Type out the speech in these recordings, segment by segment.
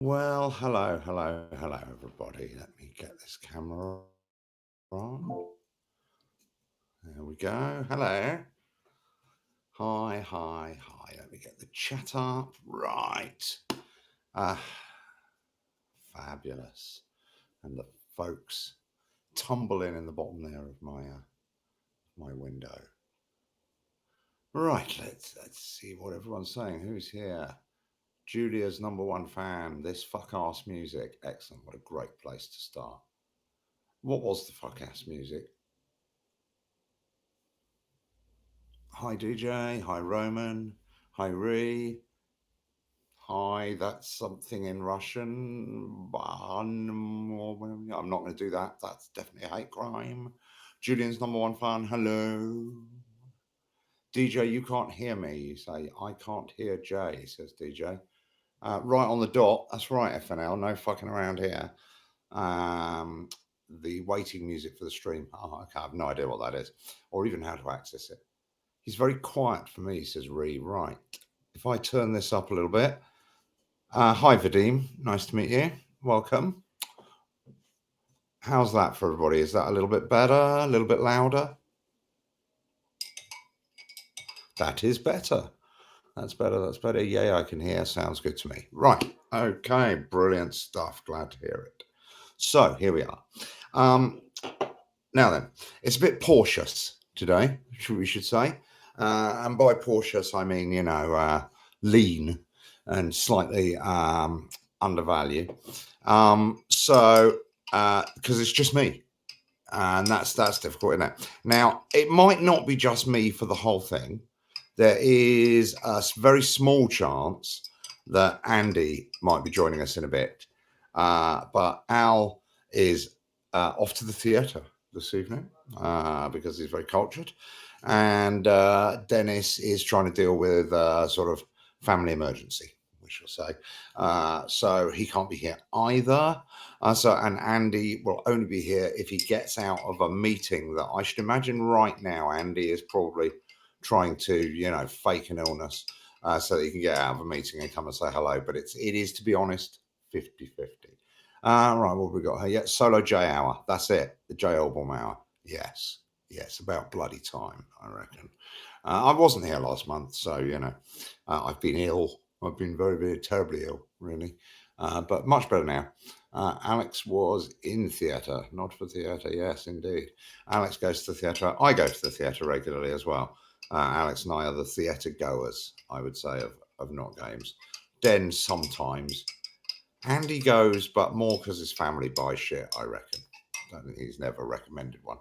Well, hello, everybody. Let me get this camera on. There we go. Hello. Hi. Let me get the chat up. Right. Ah, fabulous. And the folks tumbling in the bottom there of my window. Right. Let's see what everyone's saying. Who's here? Julia's number one fan. This fuck ass music. Excellent. What a great place to start. What was the fuck ass music? Hi DJ, hi Roman, hi Ree, hi, that's something in Russian. I'm not going to do that. That's definitely a hate crime. Julian's number one fan, hello. DJ, you can't hear me. You say, I can't hear Jay, says DJ. Right on the dot. That's right, FNL. No fucking around here. Um, the waiting music for the stream. Oh, okay, I have no idea what that is or even how to access it. He's very quiet for me, says Ree. Right. If I turn this up a little bit. Hi, Vadim. Nice to meet you. Welcome. How's that for everybody? Is that a little bit better? A little bit louder? That is better. That's better. That's better. Yeah, I can hear. Sounds good to me. Right. Okay. Brilliant stuff. Glad to hear it. So here we are. Now then, it's a bit cautious today, we should say. And by cautious, I mean, lean and slightly undervalued. Because it's just me. And that's difficult, isn't it? Now, it might not be just me for the whole thing. There is a very small chance that Andy might be joining us in a bit. But Al is off to the theatre this evening because he's very cultured. And Dennis is trying to deal with a sort of family emergency, we shall say. So he can't be here either. And Andy will only be here if he gets out of a meeting that I should imagine right now Andy is probably trying to, fake an illness so that he can get out of a meeting and come and say hello. But it is, to be honest, 50-50. Right, what have we got here? Yeah, solo J hour. That's it. The J album hour. Yes, about bloody time, I reckon. I wasn't here last month, so I've been ill. I've been very, very terribly ill, really, but much better now. Alex was in theatre, not for theatre. Yes, indeed. Alex goes to the theatre. I go to the theatre regularly as well. Alex and I are the theatre goers, I would say, of Notgames. Den sometimes. Andy goes, but more because his family buys shit, I reckon. I don't think he's never recommended one.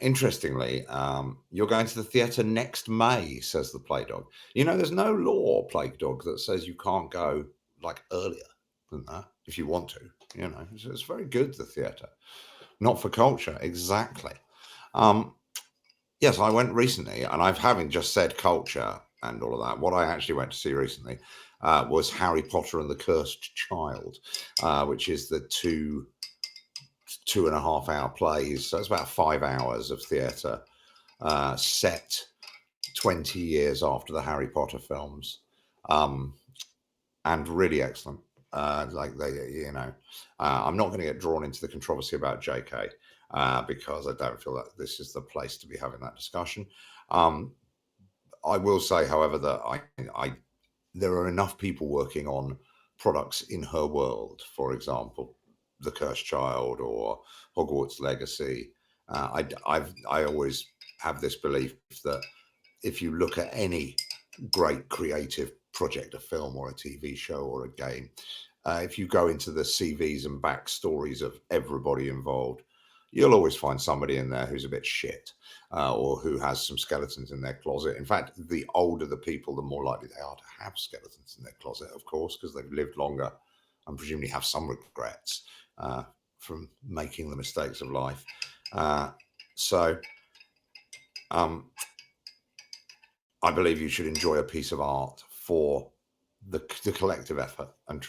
Interestingly, you're going to the theatre next May, says the Plague Dog. There's no law, Plague Dog, that says you can't go like earlier than that if you want to. It's very good, the theatre. Not for culture, exactly. Yes, I went recently, and I've having just said culture and all of that. What I actually went to see recently was Harry Potter and the Cursed Child, which is the 2.5 hour plays. So it's about 5 hours of theatre set 20 years after the Harry Potter films, and really excellent. I'm not going to get drawn into the controversy about JK because I don't feel that this is the place to be having that discussion. I will say, however, that there are enough people working on products in her world, for example, The Cursed Child or Hogwarts Legacy. I always have this belief that if you look at any great creative project, a film or a TV show or a game, if you go into the CVs and backstories of everybody involved, you'll always find somebody in there who's a bit shit or who has some skeletons in their closet. In fact, the older the people, the more likely they are to have skeletons in their closet, of course, because they've lived longer and presumably have some regrets from making the mistakes of life. I believe you should enjoy a piece of art for the collective effort and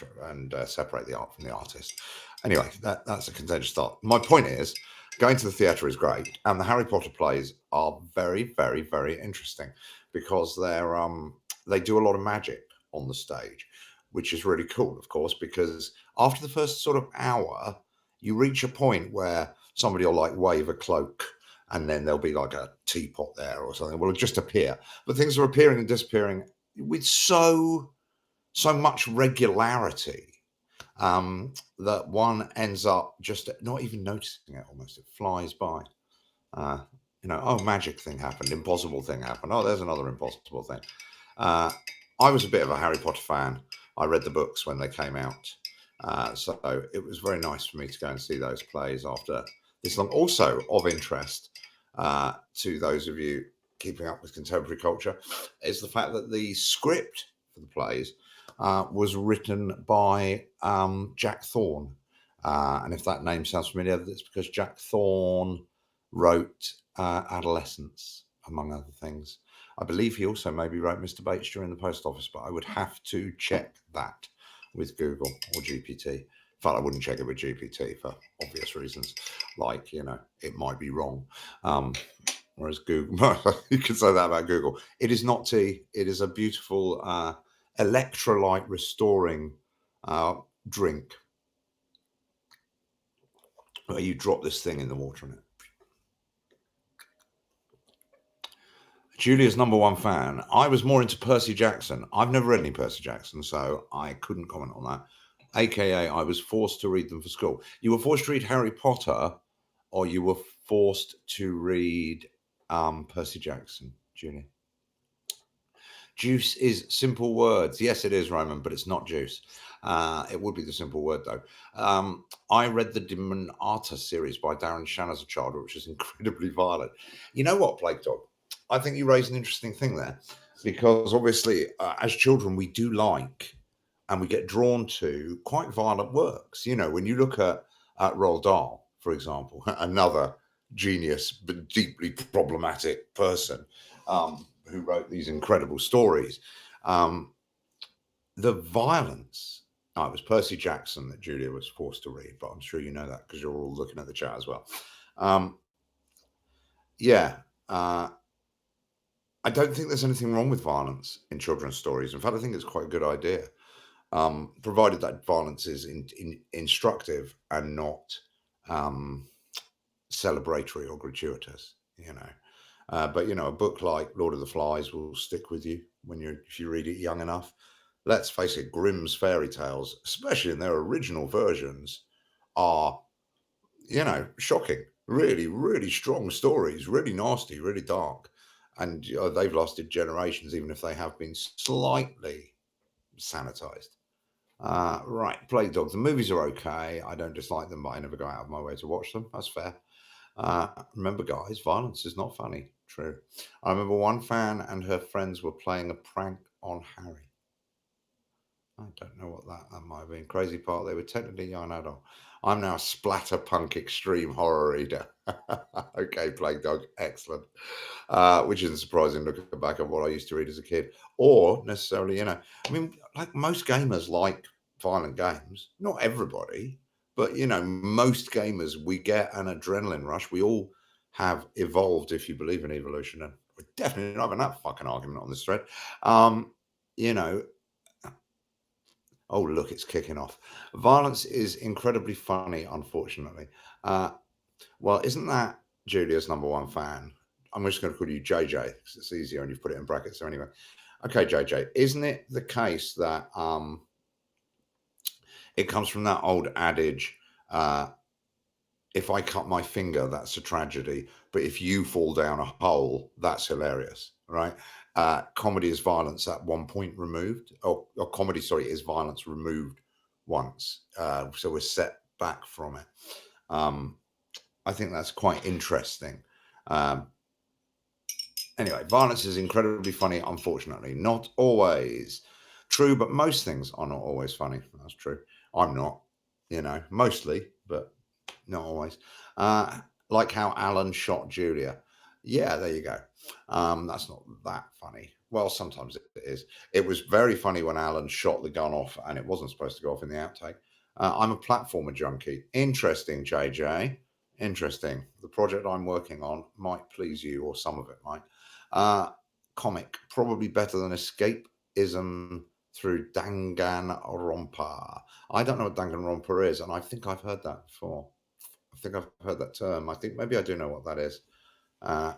separate the art from the artist. Anyway, that's a contentious thought. My point is, going to the theatre is great, and the Harry Potter plays are very, very, very interesting because they do a lot of magic. on the stage, which is really cool, of course, because after the first sort of hour, you reach a point where somebody will like wave a cloak and then there'll be like a teapot there or something. Will just appear. But things are appearing and disappearing with so much regularity that one ends up just not even noticing it almost. It flies by. Oh, magic thing happened, impossible thing happened. Oh, there's another impossible thing. I was a bit of a Harry Potter fan. I read the books when they came out. So it was very nice for me to go and see those plays after this long. Also of interest to those of you keeping up with contemporary culture is the fact that the script for the plays was written by Jack Thorne. And if that name sounds familiar, that's because Jack Thorne wrote Adolescence, among other things. I believe he also maybe wrote Mr. Bates during the post office, but I would have to check that with Google or GPT. In fact, I wouldn't check it with GPT for obvious reasons, like, it might be wrong. Whereas Google, you can say that about Google. It is not tea. It is a beautiful electrolyte restoring drink where you drop this thing in the water in it. Julia's number one fan. I was more into Percy Jackson. I've never read any Percy Jackson, so I couldn't comment on that. AKA, I was forced to read them for school. You were forced to read Harry Potter, or you were forced to read Percy Jackson, Julia? Juice is simple words. Yes, it is, Roman, but it's not juice. It would be the simple word, though. I read the Demon Arta series by Darren Shan as a child, which is incredibly violent. You know what, Plague Dog? I think you raised an interesting thing there, because obviously, as children, we do like and we get drawn to quite violent works. When you look at Roald Dahl, for example, another genius but deeply problematic person, who wrote these incredible stories. The violence. It was Percy Jackson that Julia was forced to read, but I'm sure you know that because you're all looking at the chat as well. Yeah. I don't think there's anything wrong with violence in children's stories. In fact, I think it's quite a good idea, provided that violence is instructive and not celebratory or gratuitous. But a book like Lord of the Flies will stick with you if you read it young enough. Let's face it, Grimm's fairy tales, especially in their original versions, are shocking. Really, really strong stories, really nasty, really dark, and they've lasted generations, even if they have been slightly sanitized. Right, Plague Dog. The movies are okay. I don't dislike them, but I never go out of my way to watch them. That's fair. Remember, guys, violence is not funny. True. I remember one fan and her friends were playing a prank on Harry. I don't know what that might have been. Crazy part, they were technically young adult. I'm now a splatterpunk extreme horror reader. Okay, Plague Dog, excellent. Which isn't surprising looking back at what I used to read as a kid. Or necessarily, like most gamers like violent games. Not everybody, but most gamers, we get an adrenaline rush. We all have evolved, if you believe in evolution, and we're definitely not having that fucking argument on this thread. Oh, look, it's kicking off. Violence is incredibly funny, unfortunately. Well, isn't that Julia's number one fan? I'm just going to call you JJ because it's easier and you've put it in brackets. So anyway, okay, JJ, isn't it the case that it comes from that old adage, if I cut my finger, that's a tragedy, but if you fall down a hole, that's hilarious, right? Comedy is violence at one point removed, or comedy, sorry, is violence removed once. So we're set back from it. I think that's quite interesting. Anyway, violence is incredibly funny, unfortunately. Not always true, but most things are not always funny. That's true. I'm not, mostly, but not always. Like how Alan shot Julia. Yeah, there you go. That's not that funny. Well, sometimes it is. It was very funny when Alan shot the gun off and it wasn't supposed to go off in the outtake. I'm a platformer junkie. Interesting, JJ. Interesting. The project I'm working on might please you, or some of it might. Comic, probably better than escapism through Danganronpa. I don't know what Danganronpa is, and I think I've heard that before. I think I've heard that term. I think maybe I do know what that is. Uh,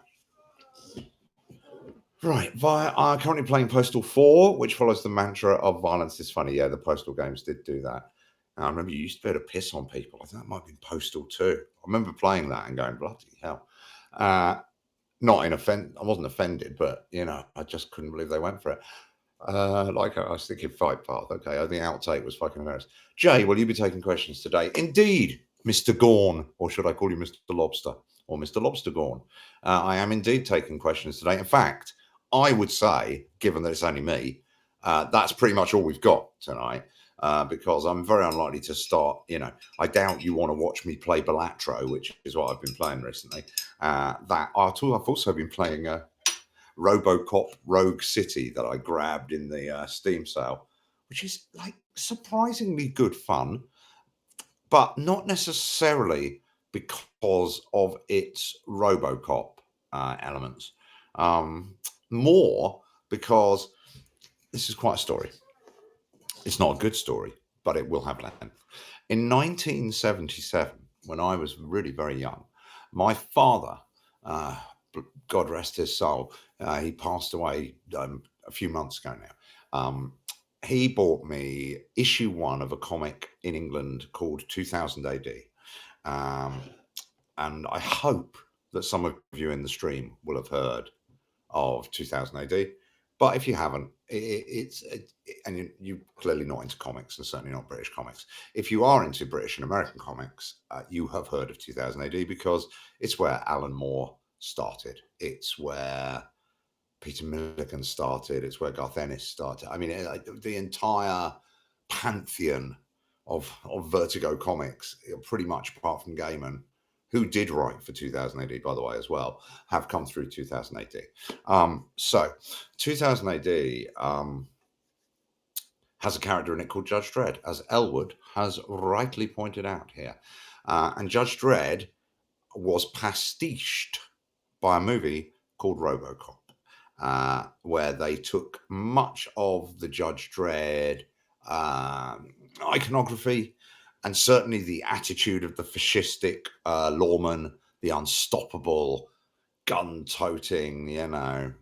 right, currently playing Postal 4, which follows the mantra of violence is funny. Yeah, the Postal games did do that. I remember you used to be able to piss on people. I think that might have been Postal 2. I remember playing that and going, bloody hell. Not in offend. I wasn't offended, but I just couldn't believe they went for it. Like I was thinking Fight Path. Okay, I think outtake was fucking hilarious. Jay, will you be taking questions today? Indeed, Mr. Gorn, or should I call you Mr. Lobster or Mr. Lobster Gorn? I am indeed taking questions today. In fact, I would say, given that it's only me, that's pretty much all we've got tonight. Because I'm very unlikely to start. I doubt you want to watch me play Balatro, which is what I've been playing recently. I've also been playing RoboCop Rogue City that I grabbed in the Steam sale, which is like surprisingly good fun, but not necessarily because of its RoboCop elements. More because this is quite a story. It's not a good story, but it will have length. In 1977, when I was really very young, my father, God rest his soul, he passed away a few months ago now. He bought me issue 1 of a comic in England called 2000 AD. And I hope that some of you in the stream will have heard of 2000 AD. But if you haven't, and you're clearly not into comics and certainly not British comics. If you are into British and American comics, you have heard of 2000 AD because it's where Alan Moore started. It's where Peter Milligan started. It's where Garth Ennis started. I mean, the entire pantheon of Vertigo comics, pretty much apart from Gaiman, who did write for 2000 AD, by the way, as well, have come through 2000 AD. So 2000 AD has a character in it called Judge Dredd, as Elwood has rightly pointed out here. And Judge Dredd was pastiched by a movie called RoboCop, where they took much of the Judge Dredd iconography and certainly the attitude of the fascistic lawman, the unstoppable, gun-toting, hero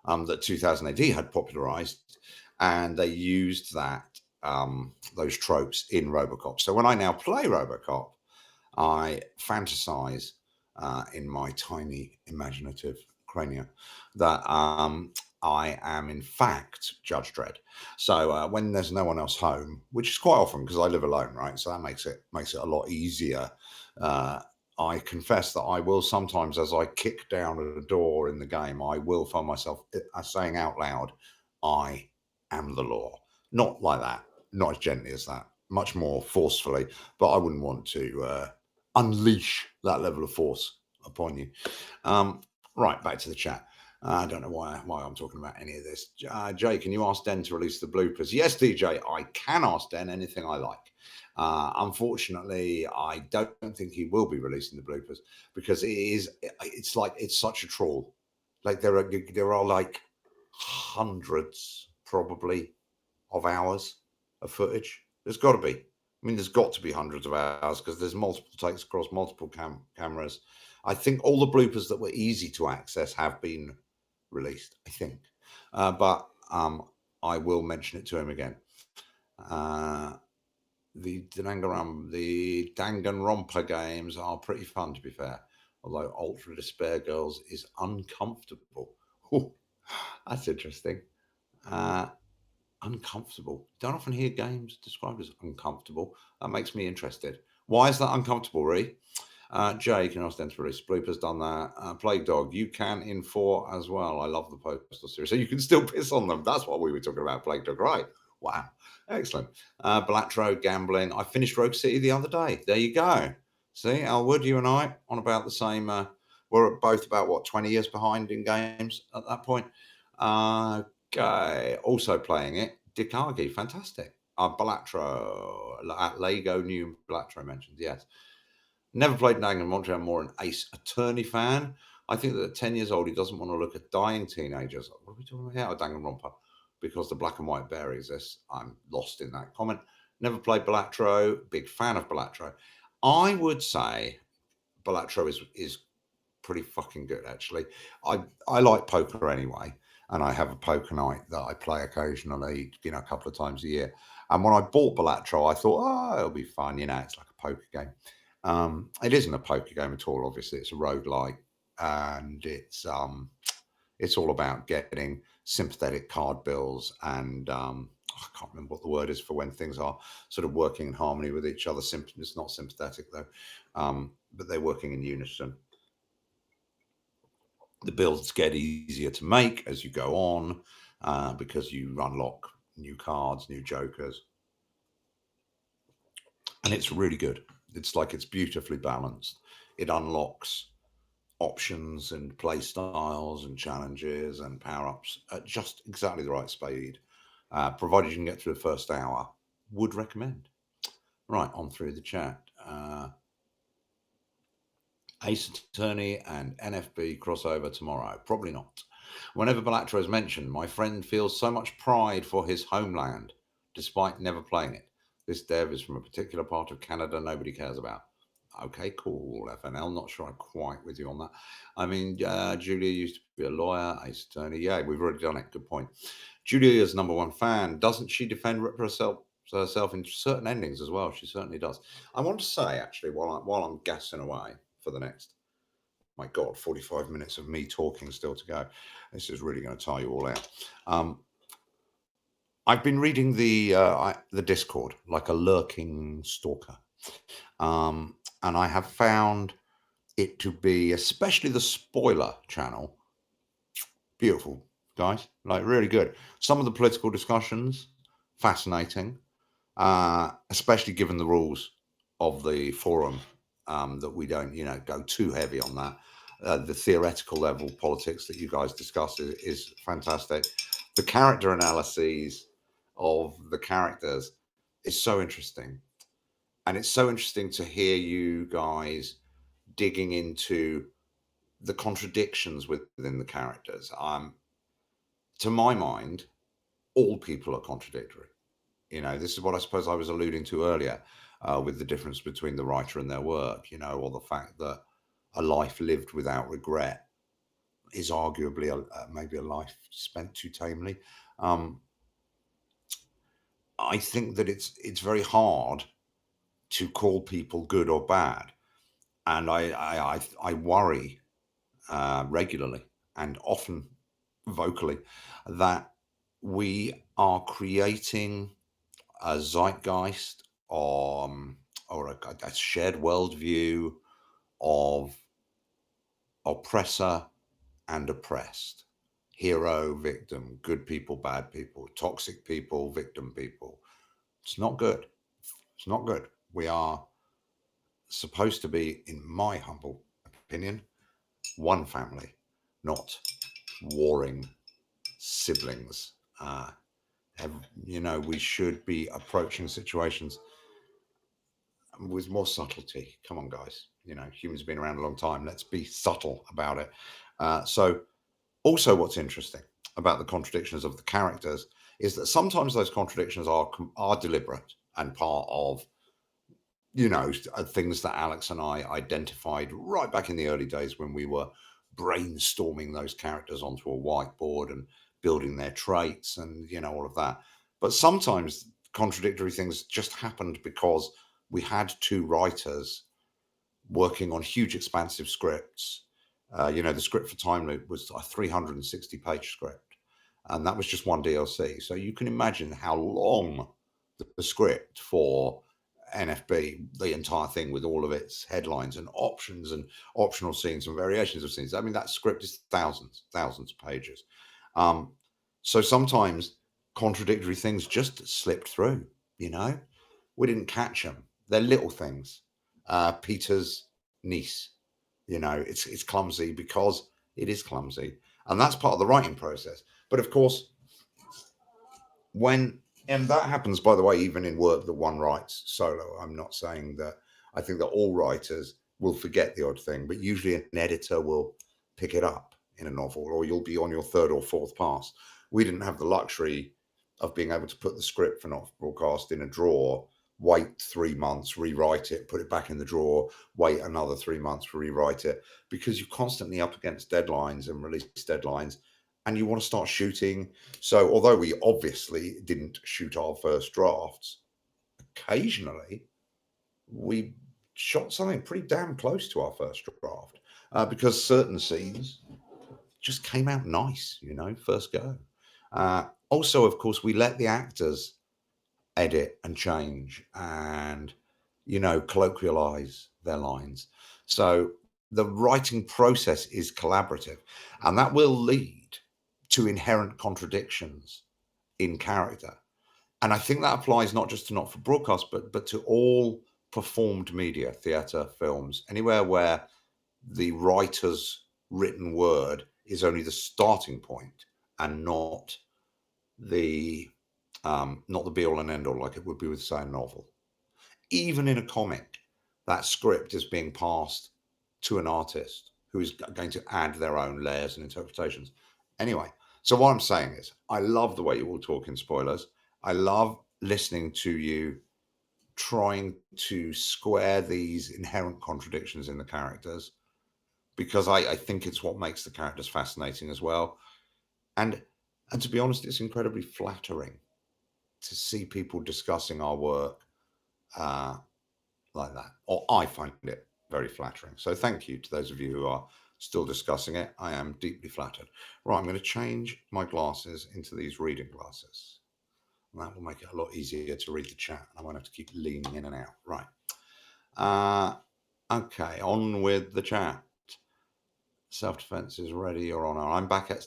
that 2000 AD had popularized, and they used those tropes in RoboCop. So when I now play RoboCop, I fantasize in my tiny imaginative crania that I am in fact Judge Dredd. So when there's no one else home, which is quite often because I live alone, right? So that makes it a lot easier. I confess that I will sometimes, as I kick down a door in the game, I will find myself saying out loud, "I am the law." Not like that, not as gently as that, much more forcefully. But I wouldn't want to unleash that level of force upon you. Right, back to the chat. I don't know why I'm talking about any of this. Jay, can you ask Den to release the bloopers? Yes, DJ, I can ask Den anything I like. Unfortunately, I don't think he will be releasing the bloopers because it's such a trawl. Like there are like hundreds probably of hours of footage. There's got to be. I mean, there's got to be hundreds of hours because there's multiple takes across multiple cameras. I think all the bloopers that were easy to access have been released, I think. But I will mention it to him again. The Danganronpa games are pretty fun, to be fair. Although Ultra Despair Girls is uncomfortable. Ooh, that's interesting. Uncomfortable. Don't often hear games described as uncomfortable. That makes me interested. Why is that uncomfortable, Ree? Jay, can ask them to release bloopers. Done that. Plague Dog, you can in 4 as well. I love the Postal series, so you can still piss on them. That's what we were talking about, Plague Dog, right? Wow, excellent. Balatro, gambling. I finished Rogue City the other day. There you go. See, Elwood, you and I on about the same. We're both about what 20 years behind in games at that point. Okay, also playing it. Dikagi, fantastic. Balatro, Lego New Balatro mentioned, yes. Never played Danganronpa. I'm more an Ace Attorney fan. I think that at 10 years old, he doesn't want to look at dying teenagers. What are we talking about here? Danganronpa. because the black and white bear exists. I'm lost in that comment. Never played Balatro. Big fan of Balatro. I would say Balatro is pretty fucking good, actually. I like poker anyway, and I have a poker night that I play occasionally, a couple of times a year. And when I bought Balatro, I thought, oh, it'll be fun. It's like a poker game. It isn't a poker game at all. Obviously, it's a roguelike, and it's all about getting sympathetic card bills and I can't remember what the word is for when things are sort of working in harmony with each other. It's not sympathetic though, but they're working in unison. The builds get easier to make as you go on because you unlock new cards, new jokers, and it's really good. It's beautifully balanced. It unlocks options and play styles and challenges and power-ups at just exactly the right speed, provided you can get through the first hour. Would recommend. Right, on through the chat. Ace Attorney and NFB crossover tomorrow. Probably not. Whenever Balatro is mentioned, my friend feels so much pride for his homeland, despite never playing it. This dev is from a particular part of Canada nobody cares about. Okay, cool, FNL. Not sure I'm quite with you on that. I mean, Julia used to be a lawyer, Ace Attorney. Yeah, we've already done it. Good point. Julia's #1 fan. Doesn't she defend herself in certain endings as well? She certainly does. I want to say, actually, while I'm gassing away for the next, my God, 45 minutes of me talking still to go. This is really going to tire you all out. I've been reading the Discord like a lurking stalker. And I have found it to be, especially the spoiler channel, beautiful, guys, like really good. Some of the political discussions, fascinating, especially given the rules of the forum, that we don't, go too heavy on that. The theoretical level politics that you guys discuss is fantastic. The character analyses of the characters is so interesting. And it's so interesting to hear you guys digging into the contradictions within the characters. To my mind, all people are contradictory. This is what I suppose I was alluding to earlier with the difference between the writer and their work, or the fact that a life lived without regret is arguably maybe a life spent too tamely. I think that it's very hard to call people good or bad, and I worry regularly and often vocally that we are creating a zeitgeist or a shared worldview of oppressor and oppressed, hero, victim, good people, bad people, toxic people, victim people. It's not good. It's not good. We are supposed to be, in my humble opinion, one family, not warring siblings. We should be approaching situations with more subtlety. Come on, guys. Humans have been around a long time. Let's be subtle about it. So, also, what's interesting about the contradictions of the characters is that sometimes those contradictions are deliberate and part of things that Alex and I identified right back in the early days when we were brainstorming those characters onto a whiteboard and building their traits and all of that. But sometimes contradictory things just happened because we had two writers working on huge expansive scripts. The script for Time Loop was a 360-page script, and that was just one DLC. So you can imagine how long the script for NFB, the entire thing with all of its headlines and options and optional scenes and variations of scenes. I mean, that script is thousands of pages. So sometimes contradictory things just slipped through, we didn't catch them. They're little things. Peter's niece, it's clumsy because it is clumsy. And that's part of the writing process. But of course, and that happens, by the way, even in work that one writes solo. I'm not saying that I think that all writers will forget the odd thing, but usually an editor will pick it up in a novel, or you'll be on your third or fourth pass we didn't have the luxury of being able to put the script for not broadcast in a drawer, wait 3 months, rewrite it, put it back in the drawer, wait another 3 months, rewrite it, because you're constantly up against deadlines and release deadlines, and you want to start shooting. So although we obviously didn't shoot our first drafts, occasionally we shot something pretty damn close to our first draft, because certain scenes just came out nice, first go. Also, of course, we let the actors edit and change and, colloquialize their lines. So the writing process is collaborative, and that will lead to inherent contradictions in character. And I think that applies not just to not for broadcast, but to all performed media, theatre, films, anywhere where the writer's written word is only the starting point and the not the be all and end all like it would be with, say, a novel. Even in a comic, that script is being passed to an artist who is going to add their own layers and interpretations. Anyway, so what I'm saying is, I love the way you all talk in spoilers. I love listening to you trying to square these inherent contradictions in the characters, because I think it's what makes the characters fascinating as well. And and to be honest, it's incredibly flattering to see people discussing our work uh, like that. Or I find it very flattering. So thank you to those of you who are still discussing it. I am deeply flattered. Right, I'm going to change my glasses into these reading glasses. And that will make it a lot easier to read the chat. I won't have to keep leaning in and out. Right. Okay, on with the chat. Self-defense is ready or on. I'm back at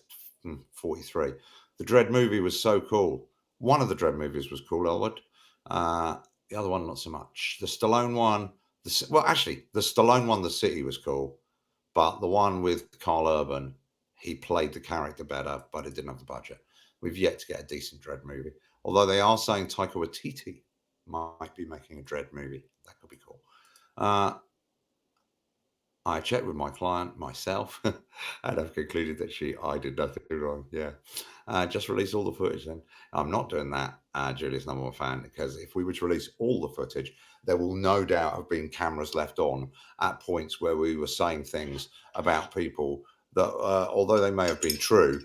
43. The Dread movie was so cool. One of the Dread movies was cool, Elwood. The other one, not so much. The Stallone one, actually, the Stallone one, The City, was cool. But the one with Carl Urban, he played the character better, but it didn't have the budget. We've yet to get a decent Dread movie. Although they are saying Taika Waititi might be making a Dread movie. That could be cool. I checked with my client myself, and I've concluded that I did nothing wrong. Yeah. Just release all the footage then. I'm not doing that, Julius, number one fan, because if we were to release all the footage, there will no doubt have been cameras left on at points where we were saying things about people that, although they may have been true,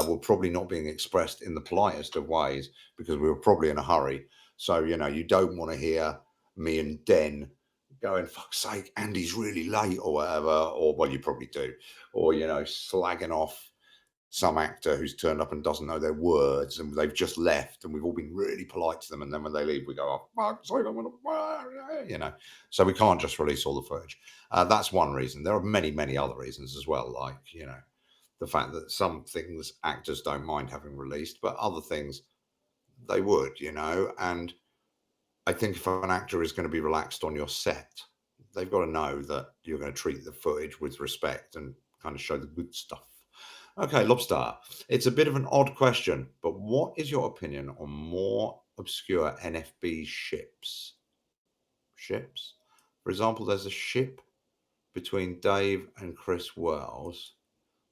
were probably not being expressed in the politest of ways because we were probably in a hurry. So, you don't want to hear me and Den going, fuck's sake, Andy's really late or whatever, or well, you probably do, or slagging off some actor who's turned up and doesn't know their words and they've just left and we've all been really polite to them, and then when they leave we go, oh, fuck's sake, I'm gonna, so we can't just release all the footage. That's one reason. There are many other reasons as well, like the fact that some things actors don't mind having released, but other things they would, and I think if an actor is going to be relaxed on your set, they've got to know that you're going to treat the footage with respect and kind of show the good stuff. Okay, Lobster. It's a bit of an odd question, but what is your opinion on more obscure NFB ships? Ships? For example, there's a ship between Dave and Chris Wells,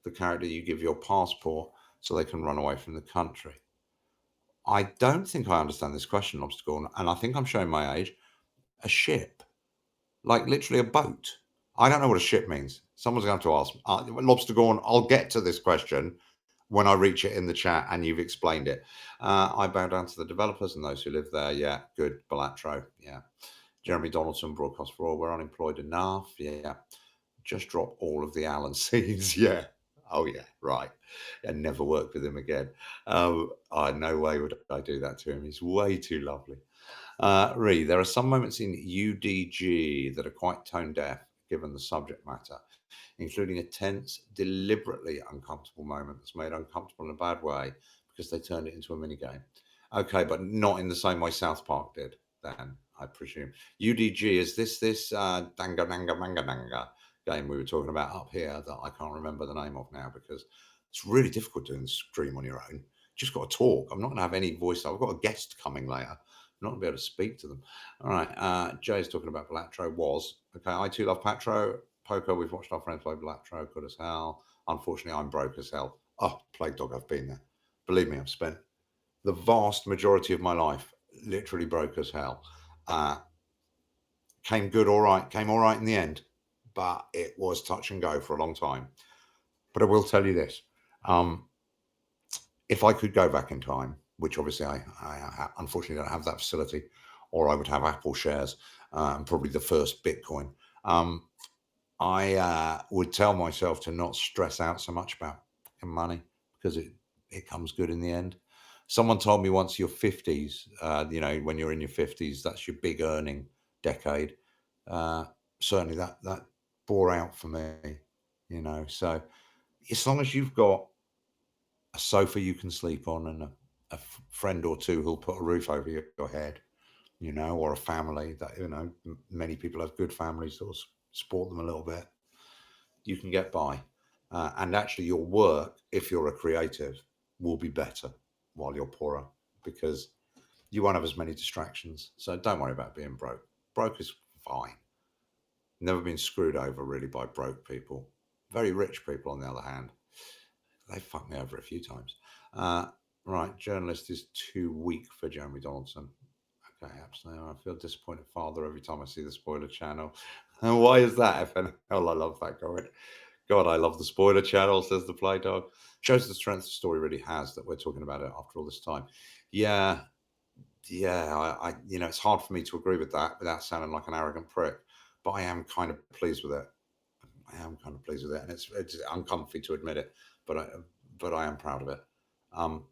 the character you give your passport so they can run away from the country. I don't think I understand this question, Lobster Gorn, and I think I'm showing my age. A ship? Like literally a boat? I don't know what a ship means. Someone's going to have to ask. Lobster Gorn, I'll get to this question when I reach it in the chat and you've explained it. I bow down to the developers and those who live there. Yeah, good. Balatro. Yeah. Jeremy Donaldson, Broadcast for All. We're unemployed enough. Yeah. Just drop all of the Allen scenes. Yeah. Oh, yeah. Right. And never work with him again. No way would I do that to him. He's way too lovely. There are some moments in UDG that are quite tone deaf given the subject matter, including a tense, deliberately uncomfortable moment that's made uncomfortable in a bad way because they turned it into a minigame. Okay, but not in the same way South Park did, then, I presume. UDG, is this Danga Danga Manga Danga game we were talking about up here that I can't remember the name of now because it's really difficult doing the stream on your own. You just got to talk. I'm not going to have any voice. I've got a guest coming later. I'm not going to be able to speak to them. All right, Jay's talking about Balatro was. Okay, I too love Patro. Poker, we've watched our friends play Balatro, good as hell. Unfortunately, I'm broke as hell. Oh, Plague Dog, I've been there. Believe me, I've spent the vast majority of my life literally broke as hell. Uh, came all right in the end, but it was touch and go for a long time. But I will tell you this: um, if I could go back in time, which obviously I unfortunately don't have that facility, or I would have Apple shares and probably the first Bitcoin. Um, I would tell myself to not stress out so much about money because it comes good in the end. Someone told me once your 50s, when you're in your 50s, that's your big earning decade. Uh, Certainly that bore out for me, So as long as you've got a sofa you can sleep on and friend or two who'll put a roof over your head, or a family that, many people have good families that will support them a little bit, you can get by. And actually, your work, if you're a creative, will be better while you're poorer because you won't have as many distractions. So don't worry about being broke. Broke is fine. Never been screwed over really by broke people. Very rich people, on the other hand, they fucked me over a few times. Uh, right, journalist is too weak for Jeremy Donaldson. Okay, absolutely. I feel disappointed father every time I see the spoiler channel. And why is that, FNL? I love that comment. God, I love the spoiler channel, says the Play Dog. Shows the strength the story really has that we're talking about it after all this time. Yeah, yeah, it's hard for me to agree with that without sounding like an arrogant prick, but I am kind of pleased with it. I am kind of pleased with it, and it's uncomfy to admit it, but I am proud of it. Um,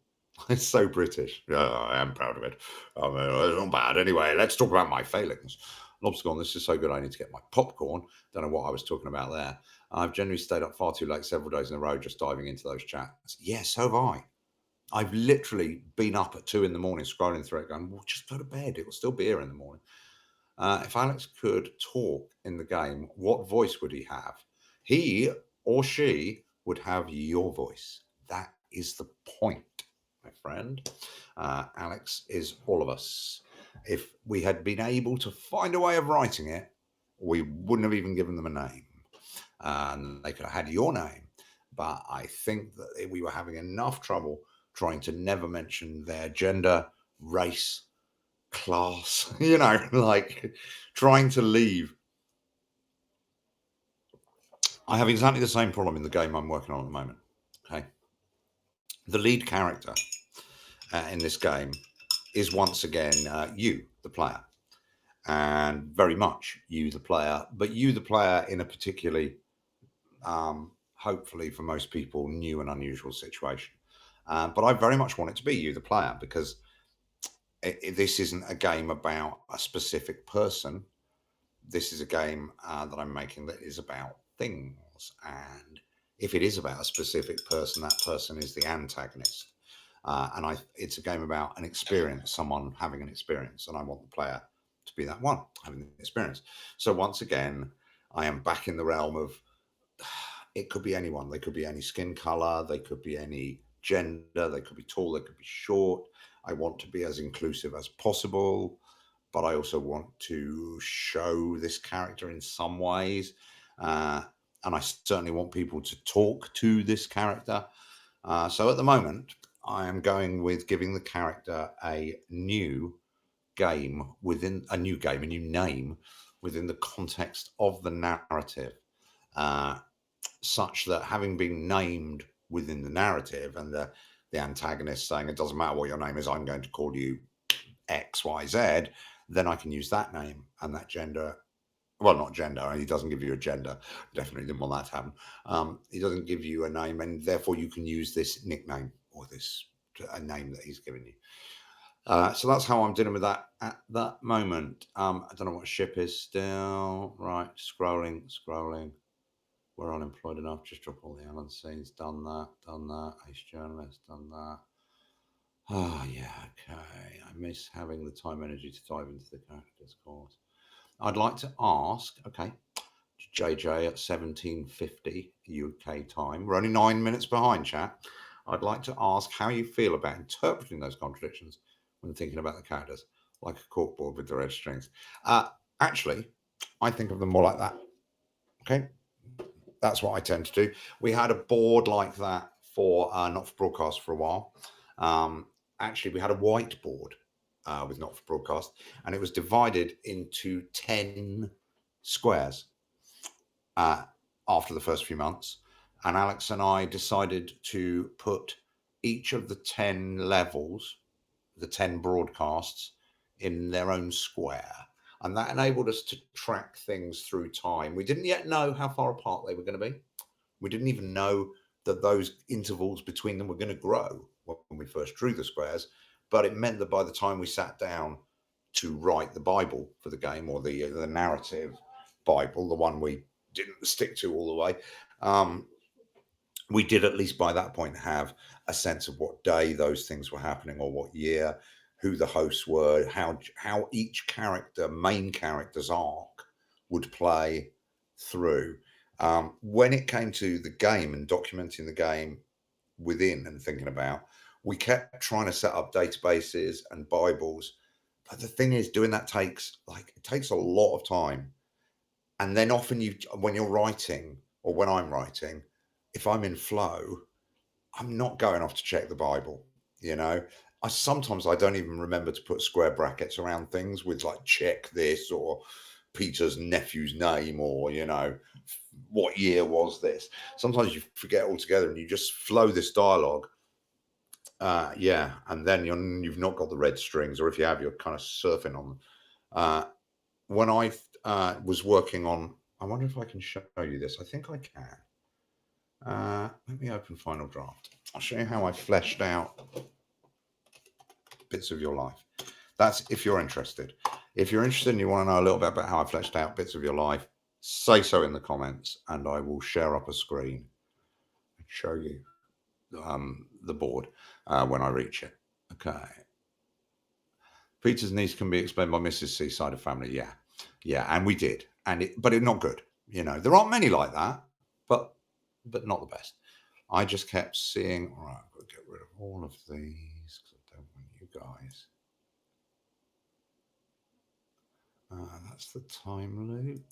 it's so British. Yeah, I am proud of it. It's not bad anyway. Let's talk about my failings. Lobster, this is so good. I need to get my popcorn. Don't know what I was talking about there. I've generally stayed up far too late several days in a row just diving into those chats. Yeah, so have I. I've literally been up at 2 in the morning scrolling through it, going, "Well, just go to bed. It will still be here in the morning." If Alex could talk in the game, what voice would he have? He or she would have your voice. That is the point, my friend. Alex is all of us. If we had been able to find a way of writing it, we wouldn't have even given them a name. And they could have had your name. But I think that we were having enough trouble trying to never mention their gender, race, class, like trying to leave. I have exactly the same problem in the game I'm working on at the moment. Okay. The lead character in this game is once again you, the player, and very much you, the player, but you, the player, in a particularly, hopefully for most people, new and unusual situation. But I very much want it to be you, the player, because this isn't a game about a specific person. This is a game that I'm making that is about things. And if it is about a specific person, that person is the antagonist. It's a game about an experience, someone having an experience, and I want the player to be that one having the experience. So once again, I am back in the realm of it could be anyone. They could be any skin color. They could be any gender. They could be tall. They could be short. I want to be as inclusive as possible, but I also want to show this character in some ways. And I certainly want people to talk to this character. So at the moment, I am going with giving the character a new a new name within the context of the narrative. Uh, Such that having been named within the narrative and the antagonist saying it doesn't matter what your name is, I'm going to call you XYZ, then I can use that name and that gender. Well, not gender. He doesn't give you a gender. Definitely didn't want that to happen. He doesn't give you a name, and therefore you can use this nickname or this a name that he's given you. So that's how I'm dealing with that at that moment. I don't know what ship is still. Right, scrolling. We're unemployed enough. Just drop all the Alan scenes. Done that. Done that. Ace journalist. Done that. Oh yeah, okay. I miss having the time energy to dive into the characters course. I'd like to ask, okay, JJ at 17:50 UK time. We're only 9 minutes behind, chat. I'd like to ask how you feel about interpreting those contradictions when thinking about the characters, like a corkboard with the red strings. Actually, I think of them more like that. Okay, that's what I tend to do. We had a board like that for not for broadcast for a while, Um, Actually, we had a whiteboard with Not for Broadcast, and it was divided into 10 squares uh, after the first few months. And Alex and I decided to put each of the 10 levels, the 10 broadcasts, in their own square. And that enabled us to track things through time. We didn't yet know how far apart they were going to be. We didn't even know that those intervals between them were going to grow when we first drew the squares. But it meant that by the time we sat down to write the Bible for the game, or the narrative Bible, the one we didn't stick to all the way, um, we did at least by that point have a sense of what day those things were happening, or what year, who the hosts were, how each character, main character's arc, would play through. When it came to the game and documenting the game within and thinking about, we kept trying to set up databases and Bibles. But the thing is, doing that takes a lot of time. And then often when you're writing, or when I'm writing, if I'm in flow, I'm not going off to check the Bible. You know, I don't even remember to put square brackets around things with like check this, or Peter's nephew's name, or what year was this. Sometimes you forget altogether and you just flow this dialogue. Yeah, and then you've not got the red strings, or if you have, you're kind of surfing on them. Uh, when I was working on, I wonder if I can show you this. I think I can. Let me open Final Draft. I'll show you how I fleshed out bits of your life. That's if you're interested. If you're interested and you want to know a little bit about how I fleshed out bits of your life, say so in the comments, and I will share up a screen and show you the board when I reach it. Okay. Peter's niece can be explained by Mrs. C side of family. Yeah, yeah, and we did, but it's not good. There aren't many like that, but not the best. I just kept seeing. All right, I've got to get rid of all of these because I don't want you guys. That's the time loop.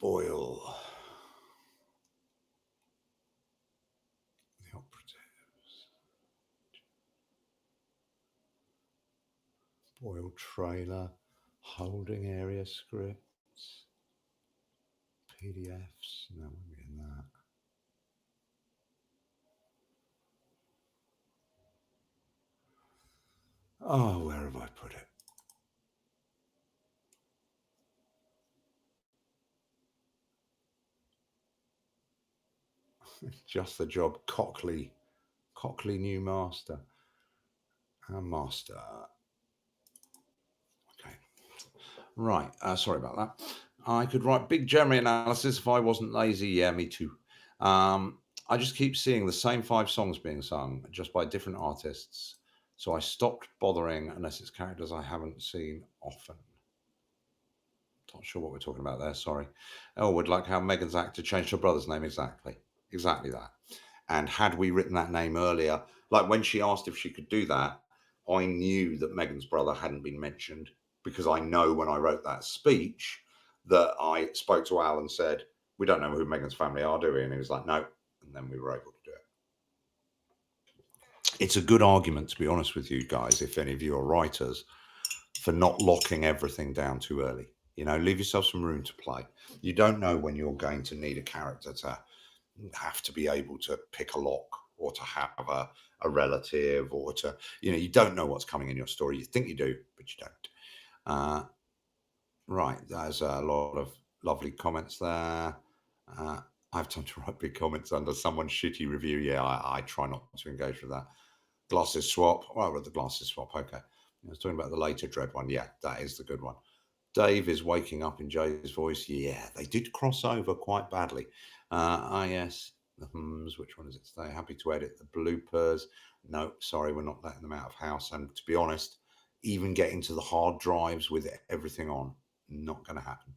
BoyL. The operatives. BoyL trailer. Holding area scripts. PDFs. No, we're in that. Oh, where have I put it? Just the job. Cockley new master. Master. Okay. Right. Sorry about that. I could write big Jeremy analysis if I wasn't lazy. Yeah, me too. I just keep seeing the same 5 songs being sung, just by different artists. So I stopped bothering unless it's characters I haven't seen often. Not sure what we're talking about there. Sorry. Elwood, like how Megan's actor changed her brother's name. Exactly that. And had we written that name earlier, like when she asked if she could do that, I knew that Megan's brother hadn't been mentioned, because I know when I wrote that speech that I spoke to Al and said, "We don't know who Megan's family are, do we?" And he was like, "No." And then we were able to do it. It's a good argument, to be honest with you guys, if any of you are writers, for not locking everything down too early. Leave yourself some room to play. You don't know when you're going to need a character to have to be able to pick a lock, or to have a relative, or to, you don't know what's coming in your story. You think you do, but you don't. Uh, right. There's a lot of lovely comments there. I have time to write big comments under someone's shitty review. Yeah, I try not to engage with that. Glasses swap. Oh, I read the glasses swap. Okay. I was talking about the later Dread one. Yeah, that is the good one. Dave is waking up in Jay's voice. Yeah, they did cross over quite badly. Yes, the hums. Which one is it today? Happy to edit the bloopers. No, sorry, we're not letting them out of house. And to be honest, even getting to the hard drives with everything on, not going to happen.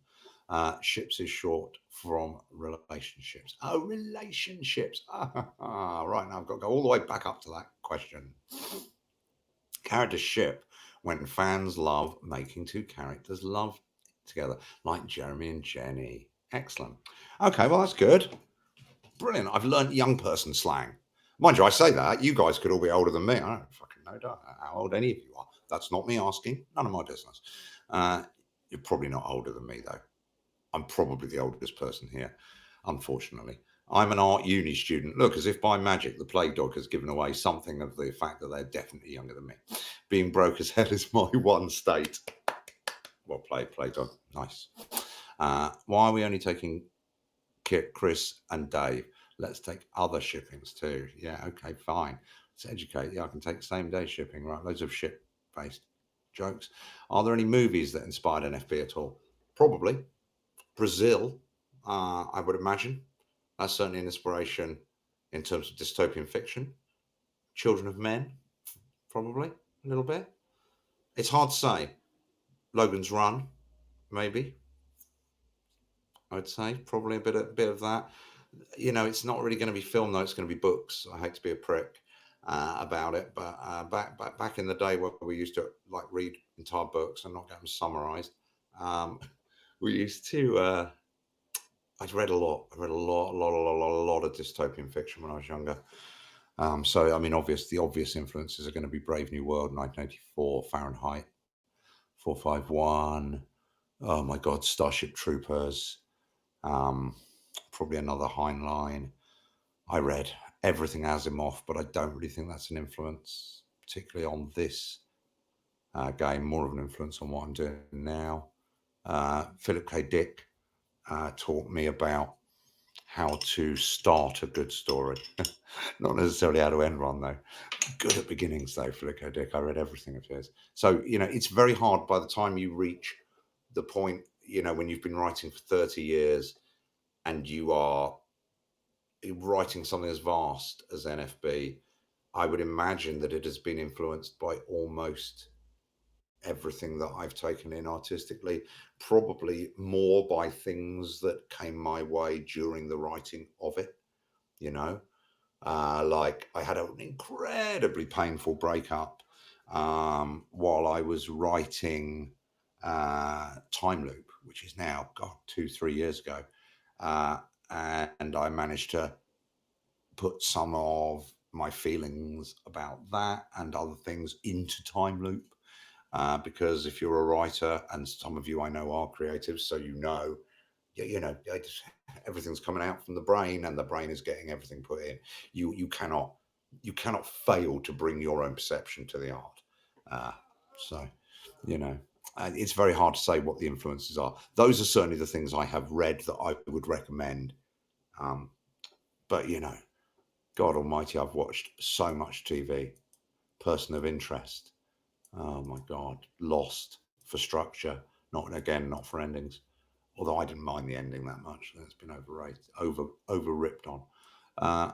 Ships is short from relationships. Oh, relationships. Right, now I've got to go all the way back up to that question. Character ship, when fans love making two characters love together, like Jeremy and Jenny. Excellent. Okay, well, that's good. Brilliant. I've learned young person slang. Mind you, I say that. You guys could all be older than me. I don't fucking know how old any of you are. That's not me asking. None of my business. You're probably not older than me, though. I'm probably the oldest person here, unfortunately. I'm an art uni student. Look, as if by magic, the plague dog has given away something of the fact that they're definitely younger than me. Being broke as hell is my one state. Well played, plague dog. Nice. Why are we only taking Kit, Chris, and Dave? Let's take other shippings too. Yeah, okay, fine. Let's educate. Yeah, I can take same day shipping, right? Loads of ship based jokes. Are there any movies that inspired NFB at all? Probably. Brazil, I would imagine. That's certainly an inspiration in terms of dystopian fiction. Children of Men, probably a little bit. It's hard to say. Logan's Run, maybe. I'd say probably a bit of that. It's not really going to be film though. It's going to be books. I hate to be a prick about it, but back in the day where we used to like read entire books and not get them summarized, um, we used to. I'd read a lot. I read a lot of dystopian fiction when I was younger. So I mean, the obvious influences are going to be Brave New World, 1984, Fahrenheit 451. Oh my God, Starship Troopers. Um, Probably another Heinlein. I read everything Asimov, but I don't really think that's an influence, particularly on this game. More of an influence on what I'm doing now. Philip K. Dick taught me about how to start a good story. Not necessarily how to end one, though. Good at beginnings, though, Philip K. Dick. I read everything of his. So, it's very hard by the time you reach the point, when you've been writing for 30 years and you are writing something as vast as NFB. I would imagine that it has been influenced by almost everything that I've taken in artistically, probably more by things that came my way during the writing of it, you know. Like I had an incredibly painful breakup while I was writing Time Loop, which is now, God, 2-3 years ago. Uh, and I managed to put some of my feelings about that and other things into Time Loop. Because if you're a writer, and some of you I know are creatives, so everything's coming out from the brain, and the brain is getting everything put in. You cannot fail to bring your own perception to the art. So, you know, it's very hard to say what the influences are. Those are certainly the things I have read that I would recommend. But God Almighty, I've watched so much TV. Person of Interest. Oh my God, Lost for structure. Not for endings. Although I didn't mind the ending that much. It's been over ripped on. Uh,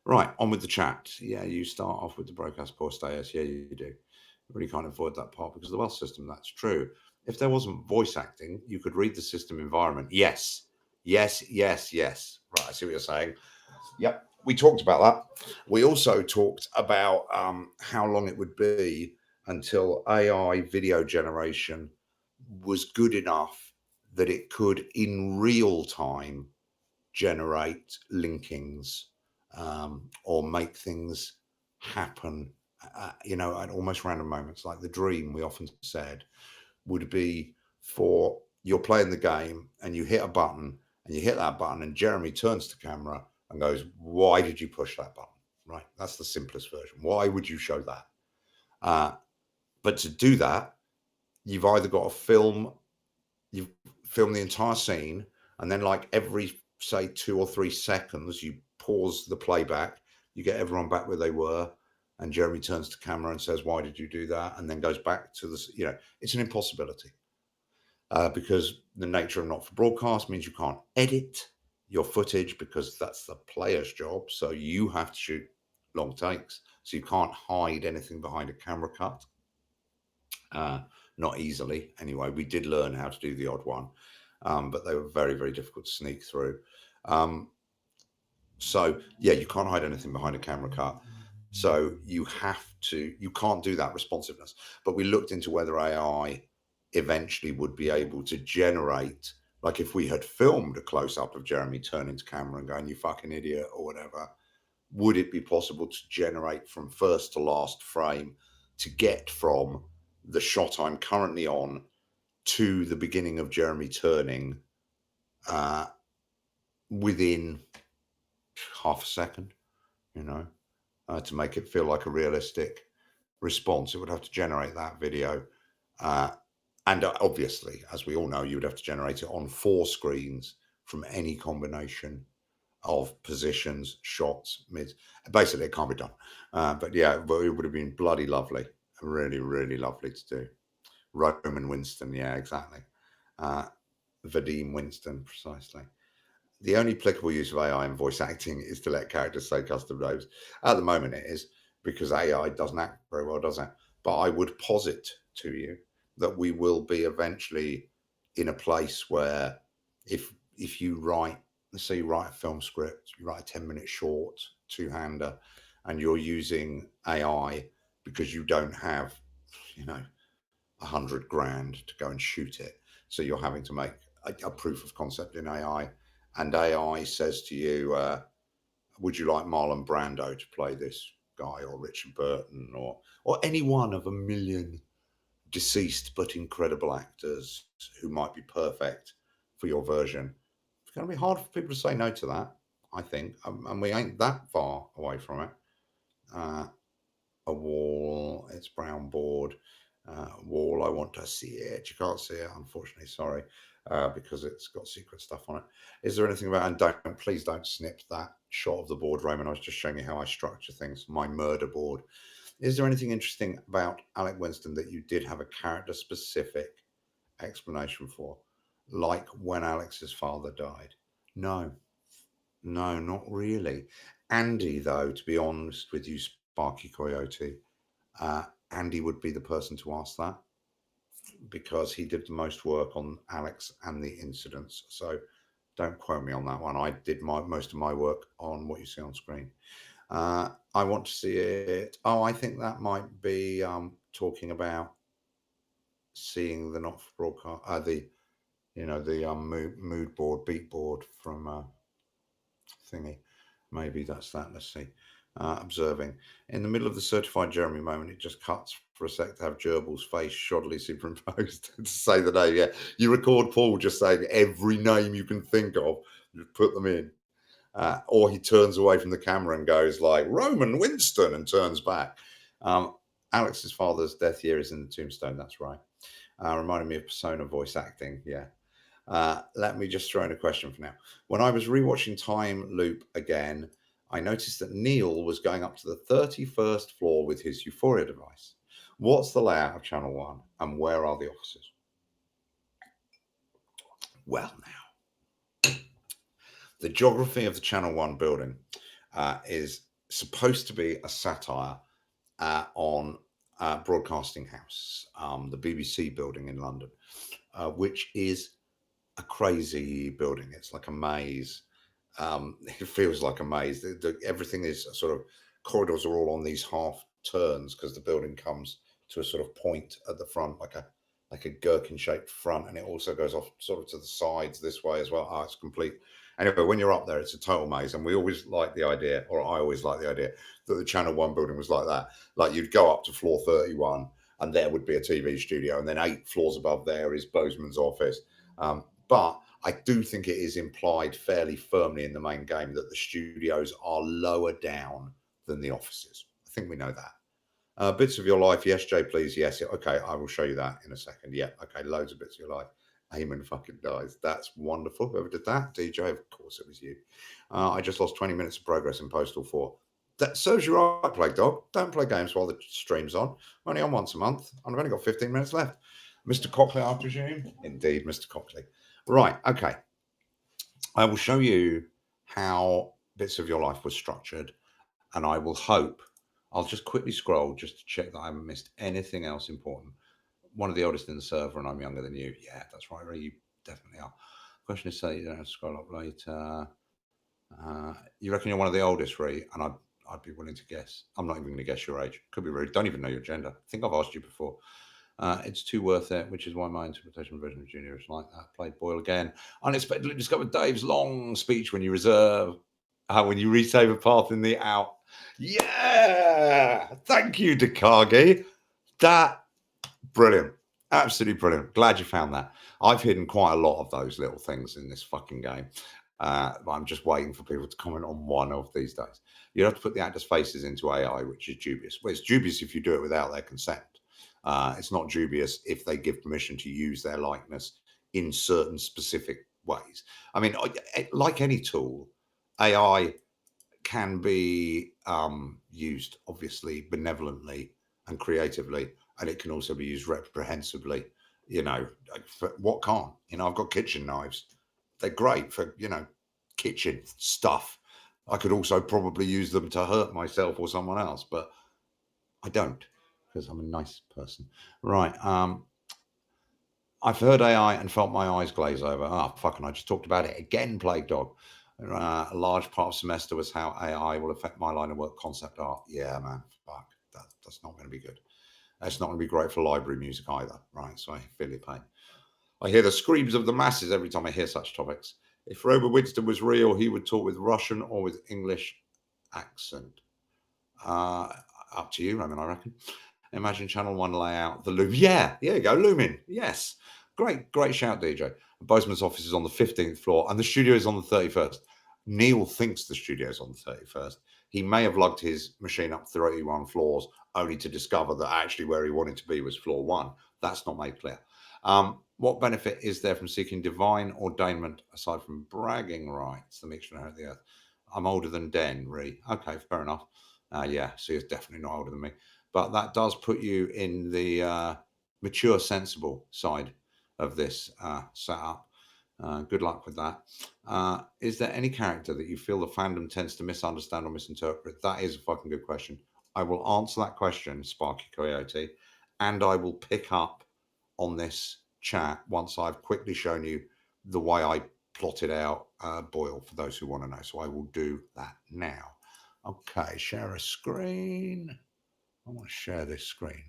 right, on with the chat. Yeah, you start off with the broadcast poor status. Yeah, you do. You really can't avoid that part because of the wealth system. That's true. If there wasn't voice acting, you could read the system environment. Yes. Yes, yes, yes. Right, I see what you're saying. Yep, we talked about that. We also talked about how long it would be until AI video generation was good enough that it could, in real time, generate linkings or make things happen, at almost random moments. Like the dream we often said would be for you're playing the game and you hit a button and you hit that button and Jeremy turns to camera and goes, "Why did you push that button?" Right? That's the simplest version. Why would you show that? But to do that, you've either got to you've filmed the entire scene, and then like every say 2 or 3 seconds, you pause the playback, you get everyone back where they were, and Jeremy turns to camera and says, "Why did you do that?" And then goes back to it's an impossibility. Because the nature of not for broadcast means you can't edit your footage because that's the player's job. So you have to shoot long takes. So you can't hide anything behind a camera cut. Not easily. Anyway, we did learn how to do the odd one, but they were very, very difficult to sneak through. So yeah, you can't hide anything behind a camera cut. So you can't do that responsiveness. But we looked into whether AI eventually would be able to generate, like if we had filmed a close up of Jeremy turning to camera and going, "You fucking idiot," or whatever, would it be possible to generate from first to last frame to get from the shot I'm currently on to the beginning of Jeremy turning uh, within half a second, you know, to make it feel like a realistic response? It would have to generate that video. Uh, and obviously, as we all know, you would have to generate it on 4 screens from any combination of positions, shots, mids. Basically, it can't be done. But yeah, but it would have been bloody lovely. Really, really lovely to do. Roman Winston, yeah, exactly. Uh, Vadim Winston, precisely. The only applicable use of AI in voice acting is to let characters say custom names. At the moment, it is because AI doesn't act very well, does it? But I would posit to you that we will be eventually in a place where if you write, let's say you write a film script, you write a 10-minute short, two-hander, and you're using AI because you don't have, you know, 100 grand to go and shoot it. So you're having to make a proof of concept in AI, and AI says to you, "Would you like Marlon Brando to play this guy, or Richard Burton, or any one of a million deceased but incredible actors who might be perfect for your version?" It's going to be hard for people to say no to that, I think, and we ain't that far away from it. Uh, a wall. It's brown board. Wall. I want to see it. You can't see it, unfortunately. Sorry, because it's got secret stuff on it. Is there anything about? And don't, please don't snip that shot of the board, Raymond. I was just showing you how I structure things. My murder board. Is there anything interesting about Alec Winston that you did have a character specific explanation for, like when Alex's father died? No, no, not really. Andy, though, to be honest with you, Sparky Coyote, Andy would be the person to ask that because he did the most work on Alex and the incidents. So don't quote me on that one. I did most of my work on what you see on screen. I want to see it. Oh, I think that might be talking about seeing the not for broadcast, the the mood board, beat board from thingy. Maybe that's that. Let's see. Observing. In the middle of the certified Jeremy moment, it just cuts for a sec to have Gerbil's face shoddily superimposed to say the name. Yeah, you record Paul just saying every name you can think of, just put them in. Or he turns away from the camera and goes like Roman Winston and turns back. Alex's father's death year is in the tombstone. That's right. Reminded me of Persona voice acting. Yeah. Let me just throw in a question for now. When I was rewatching Time Loop again, I noticed that Neil was going up to the 31st floor with his Euphoria device. What's the layout of Channel 1 and where are the offices? Well, now, the geography of the Channel 1 building is supposed to be a satire on Broadcasting House, the BBC building in London, which is a crazy building. It's like a maze. It feels like a maze. Everything is sort of corridors are all on these half turns because the building comes to a sort of point at the front, like a gherkin shaped front, and it also goes off sort of to the sides this way as well. Oh, it's complete. Anyway, when you're up there, it's a total maze, and we always like the idea, or I always like the idea, that the Channel One building was like that. Like you'd go up to floor 31, and there would be a TV studio, and then 8 floors above there is Bozeman's office. But I do think it is implied fairly firmly in the main game that the studios are lower down than the offices. I think we know that. Bits of your life, yes, Jay, please, yes. Okay, I will show you that in a second. Yeah, okay, loads of bits of your life. Eamon fucking dies. That's wonderful. Whoever did that? DJ, of course it was you. I just lost 20 minutes of progress in Postal 4. That serves you right, Plague Dog. Don't play games while the stream's on. I'm only on once a month, and I've only got 15 minutes left. Mr. Cockley, I presume? Indeed, Mr. Cockley. Right, okay. I will show you how bits of your life was structured, and I will hope I'll just quickly scroll just to check that I haven't missed anything else important. One of the oldest in the server, and I'm younger than you. Yeah, that's right, Ray. You definitely are. Question is, say you don't have to scroll up later. You reckon you're one of the oldest, Ray? And I'd be willing to guess. I'm not even going to guess your age. Could be rude. Don't even know your gender. I think I've asked you before. It's too worth it, which is why my interpretation of version of Junior is like that. Played BoyL again. Unexpectedly discovered Dave's long speech when you when you resave a path in the out. Yeah! Thank you, Dakagi. That, brilliant. Absolutely brilliant. Glad you found that. I've hidden quite a lot of those little things in this fucking game. I'm just waiting for people to comment on one of these days. You have to put the actors' faces into AI, which is dubious. Well, it's dubious if you do it without their consent. It's not dubious if they give permission to use their likeness in certain specific ways. I mean, like any tool, AI can be used obviously benevolently and creatively, and it can also be used reprehensibly. You know, for what can't? You know, I've got kitchen knives. They're great for kitchen stuff. I could also probably use them to hurt myself or someone else, but I don't because I'm a nice person. Right. I've heard AI and felt my eyes glaze over. Ah, fucking, I just talked about it again, Plague Dog. A large part of semester was how AI will affect my line of work, concept art. Yeah, man, fuck. That's not going to be good. That's not going to be great for library music either, right? So I feel your pain. I hear the screams of the masses every time I hear such topics. If Robert Winston was real, he would talk with Russian or with English accent. Uh, Up to you, Roman, I reckon. Imagine Channel 1 layout, the Loom. Yeah, there you go, Lumin. Yes. Great shout, DJ. Bozeman's office is on the 15th floor and the studio is on the 31st. Neil thinks the studio is on the 31st. He may have lugged his machine up 31 floors only to discover that actually where he wanted to be was floor 1. That's not made clear. What benefit is there from seeking divine ordainment aside from bragging rights? The mixture of the earth. I'm older than Den, Ree. Okay, fair enough. Yeah, so he's definitely not older than me. But that does put you in the mature, sensible side of this setup. Good luck with that. Is there any character that you feel the fandom tends to misunderstand or misinterpret? That is a fucking good question. I will answer that question, Sparky Coyote, and I will pick up on this chat once I've quickly shown you the way I plotted out BoyL for those who want to know. So I will do that now. Okay, share a screen. I want to share this screen.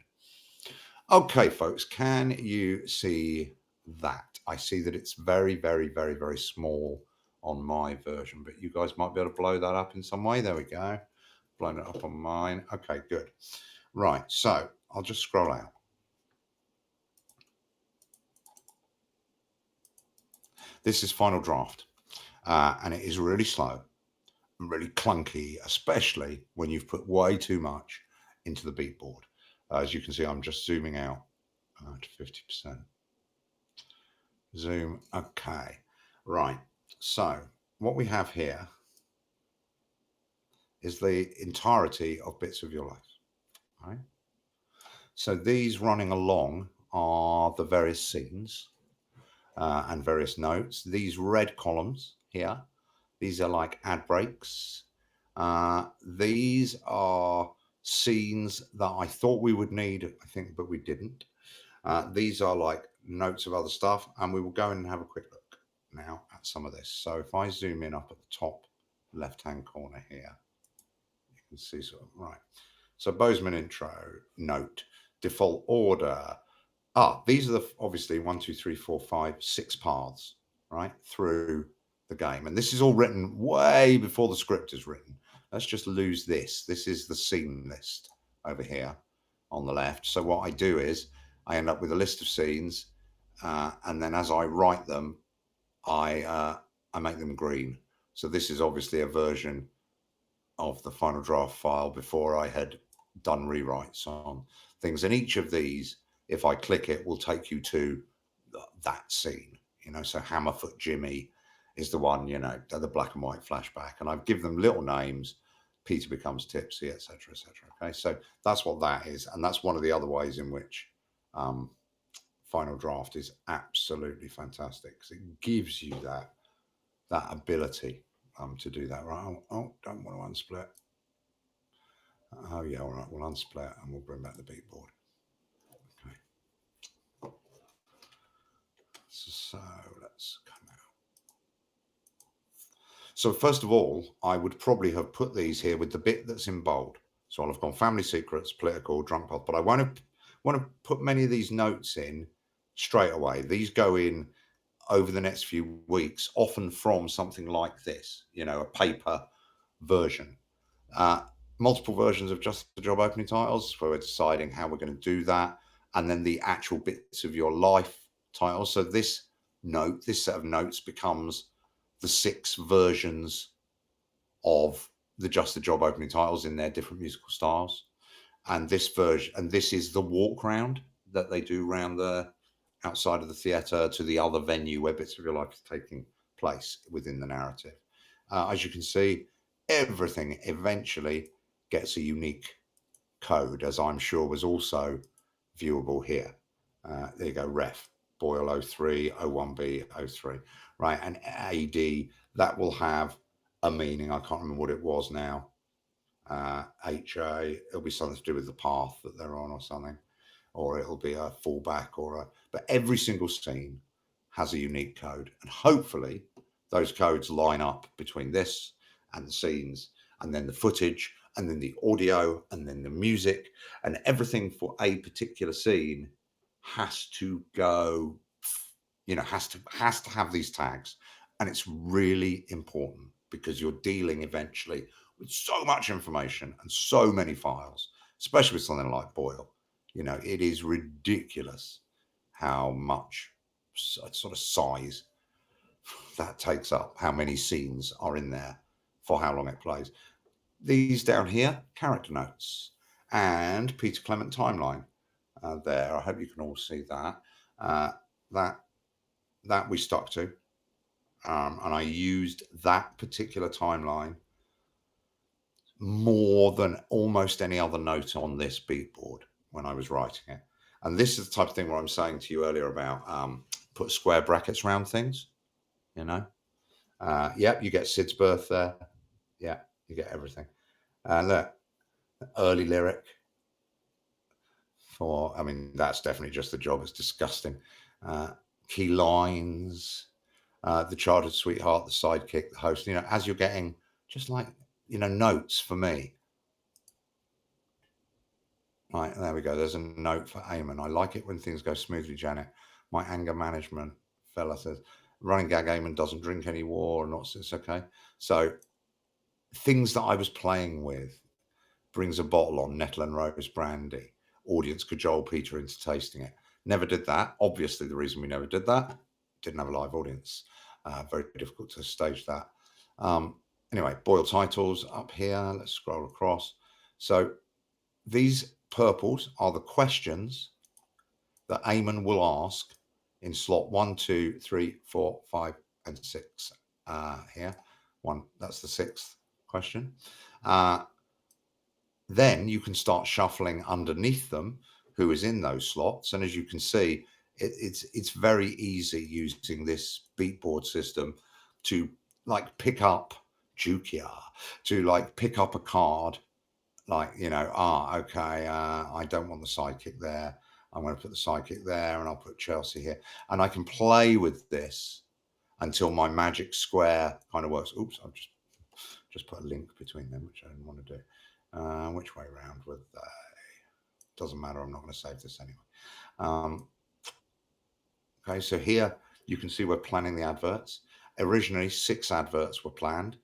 Okay, folks, can you see that? I see that it's very, very, very, very small on my version, but you guys might be able to blow that up in some way. There we go. Blown it up on mine. Okay, good. Right, so I'll just scroll out. This is Final Draft, and it is really slow and really clunky, especially when you've put way too much into the beat board. As you can see, I'm just zooming out to 50%. Zoom. Okay. Right. So what we have here is the entirety of Bits of Your Life. Right. So these running along are the various scenes and various notes. These red columns here, these are like ad breaks. These are scenes that I thought we would need, I think, but we didn't. These are like notes of other stuff, and we will go in and have a quick look now at some of this. So if I zoom in up at the top left-hand corner here, you can see sort of, right. So Bozeman intro, note, default order. These are the obviously 1, 2, 3, 4, 5, 6 paths, right, through the game. And this is all written way before the script is written. Let's just lose this. This is the scene list over here on the left. So what I do is I end up with a list of scenes, and then as I write them, I make them green. So this is obviously a version of the Final Draft file before I had done rewrites on things. And each of these, if I click it, will take you to that scene. You know, so Hammerfoot Jimmy is the one, you know, the black and white flashback. And I've given them little names. Peter becomes tipsy, etc., etc. Okay, so that's what that is, and that's one of the other ways in which Final Draft is absolutely fantastic because it gives you that ability to do that. Right? Oh, don't want to unsplit. Oh yeah, all right. We'll unsplit and we'll bring back the beat board. Okay. So let's come out. So first of all, I would probably have put these here with the bit that's in bold. So I'll have gone family secrets, political, drunk path, but I won't have want to put many of these notes in straight away. These go in over the next few weeks, often from something like this, a paper version. Uh, Multiple versions of just the job opening titles, where we're deciding how we're going to do that, and then the actual bits of your life titles. So this set of notes becomes the 6 versions of the just the job opening titles in their different musical styles. And this is the walk round that they do around the outside of the theatre to the other venue where bits of your life is taking place within the narrative. As you can see, everything eventually gets a unique code, as I'm sure was also viewable here. There you go, ref, BoyL 03, 01B 03, right? And AD, that will have a meaning. I can't remember what it was now. HA, it'll be something to do with the path that they're on or something, or it'll be a fallback but every single scene has a unique code, and hopefully those codes line up between this and the scenes, and then the footage, and then the audio, and then the music, and everything for a particular scene has to go, has to have these tags. And it's really important because you're dealing eventually with so much information and so many files, especially with something like BoyL. It is ridiculous how much sort of size that takes up, how many scenes are in there for how long it plays. These down here, character notes and Peter Clement timeline there. I hope you can all see that. That we stuck to. And I used that particular timeline more than almost any other note on this beatboard when I was writing it. And this is the type of thing where I'm saying to you earlier about put square brackets around things, Yep, you get Sid's birth there. Yeah, you get everything. And look, early lyric that's definitely just the job. It's disgusting. Key lines, the childhood sweetheart, the sidekick, the host, as you're getting just like, notes for me. Right, there we go. There's a note for Eamon. I like it when things go smoothly, Janet. My anger management fella says, running gag, Eamon doesn't drink anymore. It's okay. So things that I was playing with, brings a bottle on Nettle and Rose brandy. Audience cajole Peter into tasting it. Never did that. Obviously, the reason we never did that, didn't have a live audience. Very difficult to stage that. Anyway, BoyL titles up here. Let's scroll across. So these purples are the questions that Eamon will ask in slot 1, 2, 3, 4, 5, and 6. Here, that's the 6th question. Then you can start shuffling underneath them who is in those slots. And as you can see, it's very easy using this beatboard system to pick up Jukia, to pick up a card, okay, I don't want the sidekick there. I'm going to put the sidekick there, and I'll put Chelsea here. And I can play with this until my magic square kind of works. Oops, I've just put a link between them, which I didn't want to do. Which way around were they? Doesn't matter. I'm not going to save this anyway. Okay, so here you can see we're planning the adverts. Originally, 6 adverts were planned,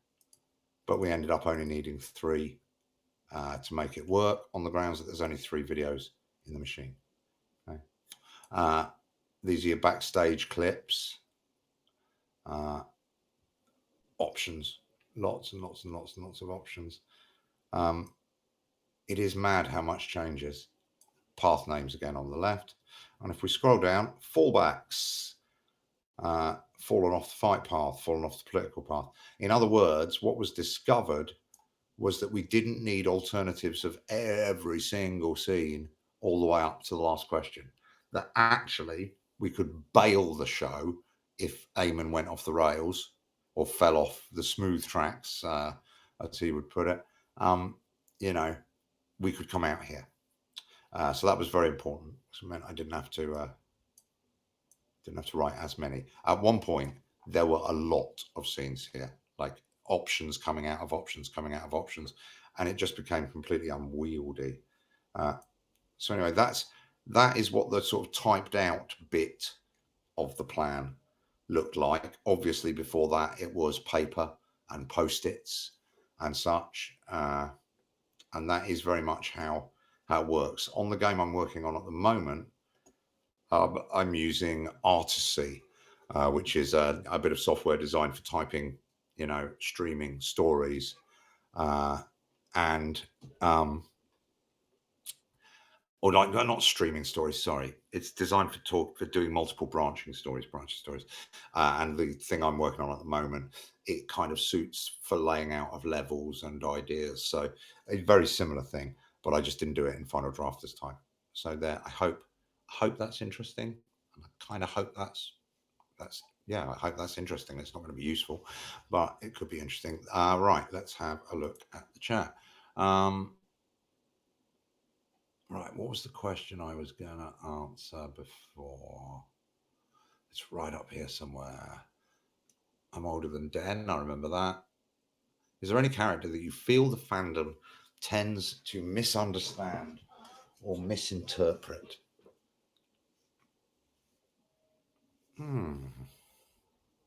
but we ended up only needing 3 to make it work on the grounds that there's only 3 videos in the machine. Okay. These are your backstage clips. Options. Lots and lots and lots and lots of options. It is mad how much changes. Path names again on the left. And if we scroll down, fallbacks, fallen off the fight path, fallen off the political path. In other words, what was discovered was that we didn't need alternatives of every single scene all the way up to the last question. That actually we could bail the show if Eamon went off the rails or fell off the smooth tracks, as he would put it. We could come out here. So that was very important. So it meant I didn't have to write as many. At one point, there were a lot of scenes here, like options coming out of options, coming out of options, and it just became completely unwieldy. So anyway, that's that is what the sort of typed out bit of the plan looked like. Obviously, before that, it was paper and post-its and such, and that is very much how it works. On the game I'm working on at the moment, I'm using Artisy, which is a bit of software designed for typing, streaming stories, uh, and or like not streaming stories. Sorry, it's designed for doing multiple branching stories, and the thing I'm working on at the moment, it kind of suits for laying out of levels and ideas. So a very similar thing, but I just didn't do it in Final Draft this time. So there, I hope that's interesting, and I kind of hope that's yeah, I hope that's interesting. It's not going to be useful, but it could be interesting. Right, let's have a look at the chat. Um, Right, what was the question I was going to answer before? It's right up here somewhere. I'm older than Den, I remember that. Is there any character that you feel the fandom tends to misunderstand or misinterpret? I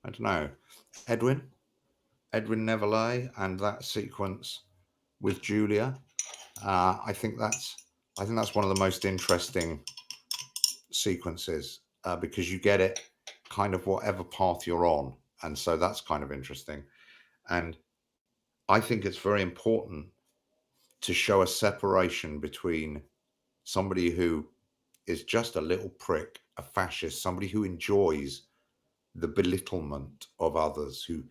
don't know. Edwin? Edwin Neverlay and that sequence with Julia. I think that's one of the most interesting sequences because you get it kind of whatever path you're on, and so that's kind of interesting. And I think it's very important to show a separation between somebody who is just a little prick, a fascist, somebody who enjoys the belittlement of others, who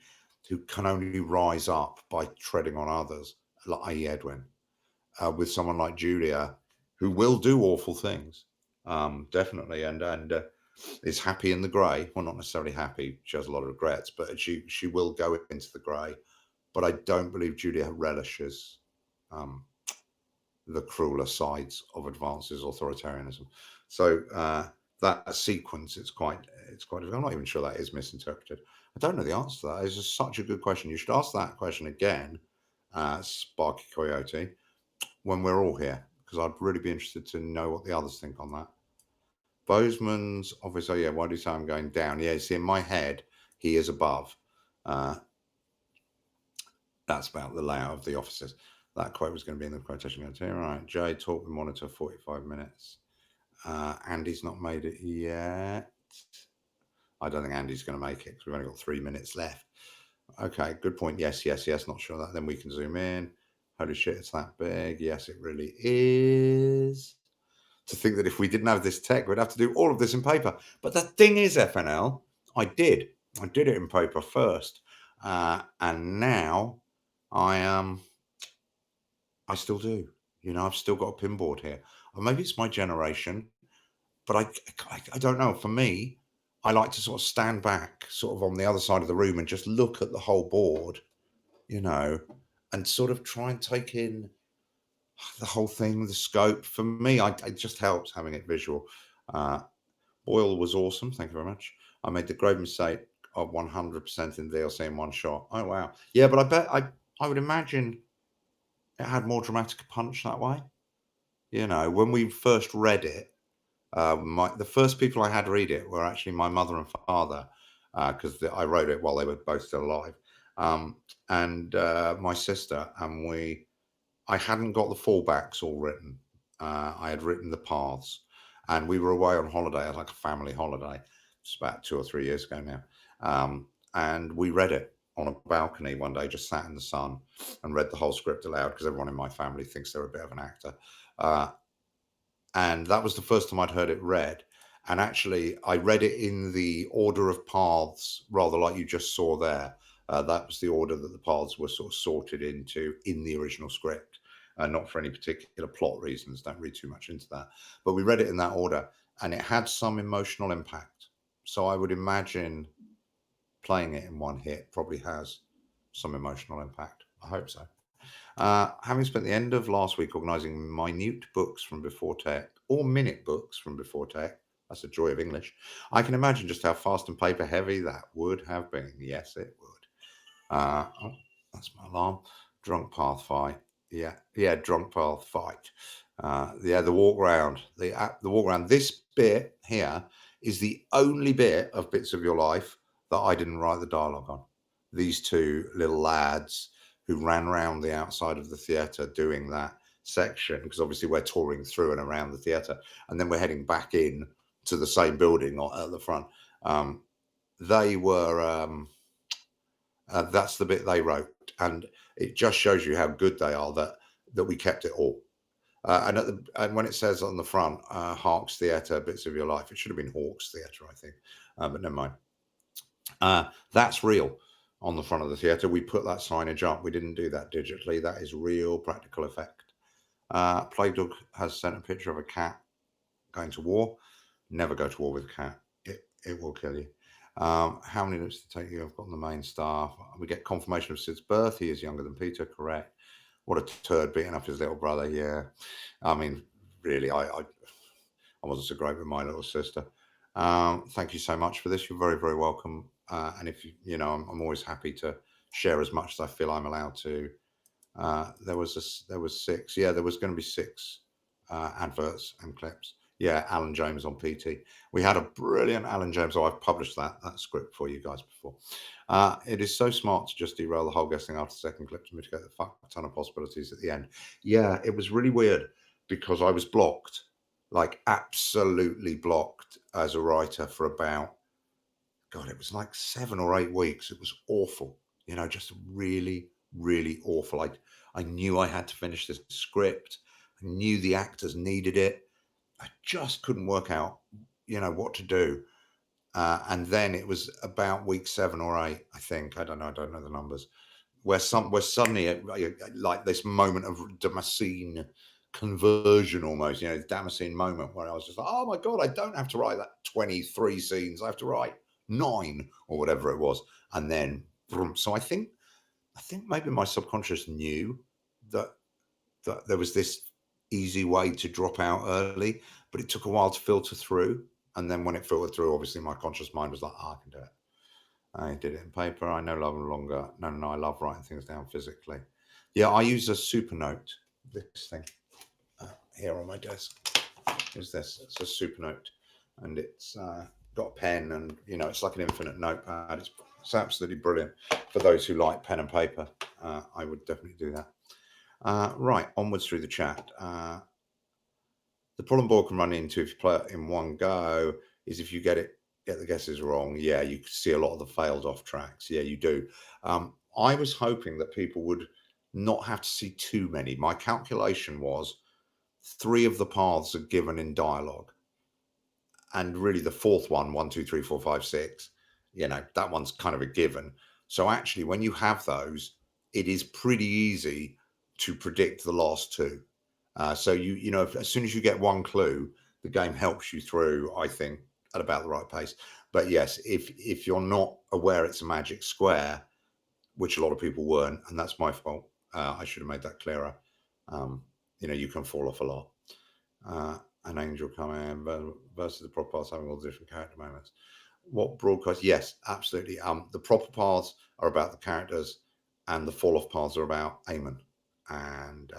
can only rise up by treading on others, like i.e. Edwin, with someone like Julia, who will do awful things, definitely, and is happy in the grey. Well, not necessarily happy. She has a lot of regrets, but she will go into the grey. But I don't believe Julia relishes um, the crueler sides of advances authoritarianism. So that sequence, it's quite. I'm not even sure that is misinterpreted. I don't know the answer to that. It's just such a good question. You should ask that question again, Sparky Coyote, when we're all here, because I'd really be interested to know what the others think on that. Bozeman's obviously, yeah. Why do you say I'm going down? Yeah, you see, in my head, he is above. Uh, that's about the layout of the offices. That quote was going to be in the quotation going to right. Jay, talk with monitor 45 minutes. Andy's not made it yet. I don't think Andy's going to make it because we've only got 3 minutes left. Okay, good point. Yes, yes, yes. Not sure that. Then we can zoom in. Holy shit, it's that big. Yes, it really is. To think that if we didn't have this tech, we'd have to do all of this in paper. But the thing is, FNL, I did. I did it in paper first, and now I I still do. I've still got a pinboard here. Or maybe it's my generation, but I don't know. For me, I like to sort of stand back, sort of on the other side of the room, and just look at the whole board, you know, and sort of try and take in the whole thing, the scope. For me, it just helps having it visual. Uh, BoyL was awesome. Thank you very much. I made the grave mistake of 100% in DLC in one shot. Oh wow, yeah, but I bet I would imagine it had more dramatic punch that way. When we first read it, the first people I had read it were actually my mother and father, because I wrote it while they were both still alive, and my sister, and I hadn't got the fallbacks all written. I had written the paths, and we were away on holiday, like a family holiday. It's about 2 or 3 years ago now, and we read it on a balcony one day, just sat in the sun and read the whole script aloud because everyone in my family thinks they're a bit of an actor. Uh, and that was the first time I'd heard it read. And actually, I read it in the order of paths, rather like you just saw there. That was the order that the paths were sort of sorted into in the original script, not for any particular plot reasons. Don't read too much into that. But we read it in that order, and it had some emotional impact. So I would imagine playing it in one hit probably has some emotional impact. I hope so. Having spent the end of last week organising minute books from before tech, or minute books from before tech, that's the joy of English, I can imagine just how fast and paper heavy that would have been. Yes, it would. Oh, that's my alarm. Drunk path fight. Yeah, drunk path fight. Yeah, the walk round, the walk round. This bit here is the only bit of Bits of Your Life that I didn't write the dialogue on. These two little lads who ran round the outside of the theatre doing that section, because obviously we're touring through and around the theatre, and then we're heading back in to the same building at the front. They were that's the bit they wrote, and it just shows you how good they are that we kept it all. And when it says on the front, Harks Theatre, Bits of Your Life, it should have been Hawks Theatre, I think, but never mind. That's real on the front of the theatre. We put that signage up. We didn't do that digitally. That is real practical effect. Playdog has sent a picture of a cat going to war. Never go to war with a cat. It will kill you. How many minutes to take you? I've got the main staff. We get confirmation of Sid's birth. He is younger than Peter, correct. What a turd beating up his little brother. Yeah. I mean, really, I wasn't so great with my little sister. Thank you so much for this. You're very, very welcome. And if you know, I'm always happy to share as much as I feel I'm allowed to. There was 6. Yeah, there was going to be 6 adverts and clips. Yeah, Alan James on PT. We had a brilliant Alan James. Oh, I've published that script for you guys before. It is so smart to just derail the whole guessing after the second clip to mitigate the fuck ton of possibilities at the end. Yeah, it was really weird because I was blocked, like absolutely blocked as a writer for about, God, it was like 7 or 8 weeks. It was awful, just really, really awful. I knew I had to finish this script. I knew the actors needed it. I just couldn't work out, what to do. And then it was about week 7 or 8, I think. I don't know the numbers. Where suddenly like this moment of Damascene conversion almost, the Damascene moment where I was just like, oh my God, I don't have to write that 23 scenes. I have to write 9 or whatever it was. And then, so I think maybe my subconscious knew that there was this easy way to drop out early, but it took a while to filter through. And then when it filtered through, obviously my conscious mind was like, I can do it. I did it in paper. I no longer. No. I love writing things down physically. Yeah, I use a super note. This thing here on my desk is this. It's a super note, and it's got a pen, and it's like an infinite notepad. It's absolutely brilliant for those who like pen and paper. I would definitely do that. Right, onwards through the chat. The problem BoyL can run into if you play it in one go is if you get the guesses wrong. Yeah, you see a lot of the failed off tracks. Yeah, you do. I was hoping that people would not have to see too many. My calculation was 3 of the paths are given in dialogue, and really the fourth one, 1, 2, 3, 4, 5, 6, that one's kind of a given. So actually, when you have those, it is pretty easy to predict the last 2. So as soon as you get one clue, the game helps you through, I think, at about the right pace. But yes, if you're not aware it's a magic square, which a lot of people weren't, and that's my fault. I should have made that clearer. You can fall off a lot. An angel coming versus the proper paths having all the different character moments. What broadcast? Yes, absolutely. The proper paths are about the characters, and the fall off paths are about Eamon and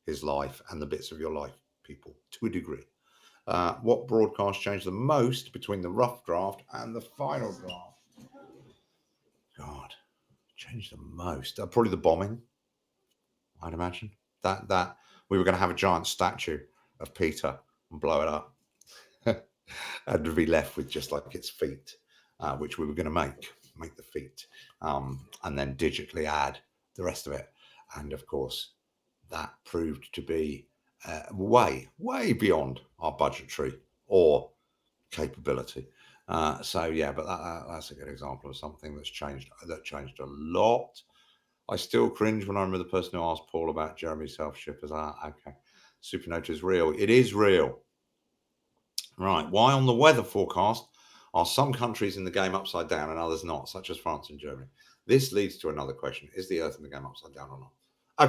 his life and the Bits of Your Life people to a degree. What broadcast changed the most between the rough draft and the final draft? God, changed the most. Probably the bombing, I'd imagine. That we were going to have a giant statue of Peter and blow it up. And be left with just like its feet, which we were going to make the feet, and then digitally add the rest of it. And of course, that proved to be way beyond our budgetary or capability. So yeah, but that's a good example of something that changed a lot. I still cringe when I remember the person who asked Paul about Jeremy's self-shippers. Okay. Supernova is real. It is real. Right. Why on the weather forecast are some countries in the game upside down and others not, such as France and Germany? This leads to another question. Is the Earth in the game upside down or not?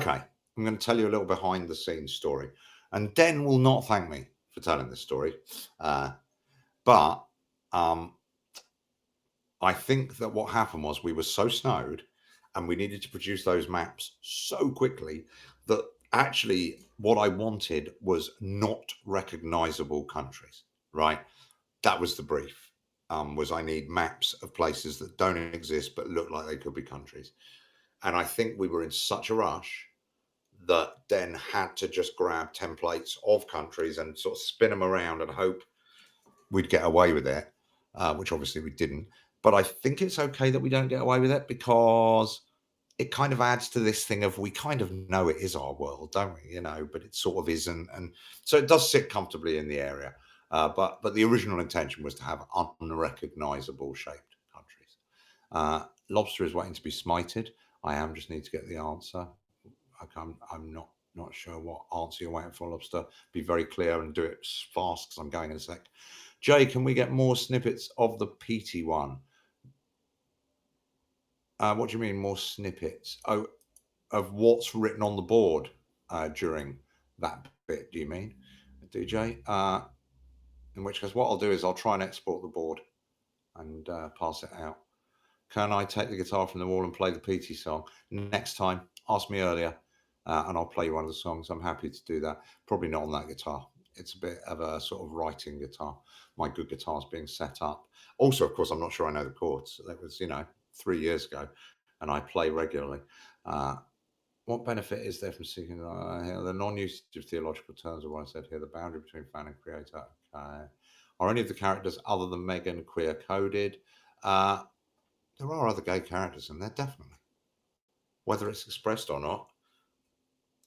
Okay. I'm going to tell you a little behind the scenes story. And Den will not thank me for telling this story. But I think that what happened was we were so snowed and we needed to produce those maps so quickly that actually, what I wanted was not recognizable countries, right? That was the brief. Was I need maps of places that don't exist but look like they could be countries. And I think we were in such a rush that then had to just grab templates of countries and sort of spin them around and hope we'd get away with it, which obviously we didn't. But I think it's okay that we don't get away with it because it kind of adds to this thing of we kind of know it is our world, don't we? But it sort of isn't, and so it does sit comfortably in the area. But the original intention was to have unrecognizable shaped countries. Lobster is waiting to be smited. I am just need to get the answer. I'm not sure what answer you're waiting for, Lobster. Be very clear and do it fast because I'm going in a sec. Jay, can we get more snippets of the PT one? What do you mean more snippets? Oh, of what's written on the board during that bit, do you mean, DJ? In which case, what I'll do is I'll try and export the board and pass it out. Can I take the guitar from the wall and play the PT song? Next time, ask me earlier, and I'll play you one of the songs. I'm happy to do that. Probably not on that guitar. It's a bit of a sort of writing guitar. My good guitar's being set up. Also, of course, I'm not sure I know the chords. That was, 3 years ago, and I play regularly. What benefit is there from seeking the non-usage of theological terms of what I said here? The boundary between fan and creator. Okay. Are any of the characters other than Megan queer coded? There are other gay characters in there, definitely. Whether it's expressed or not.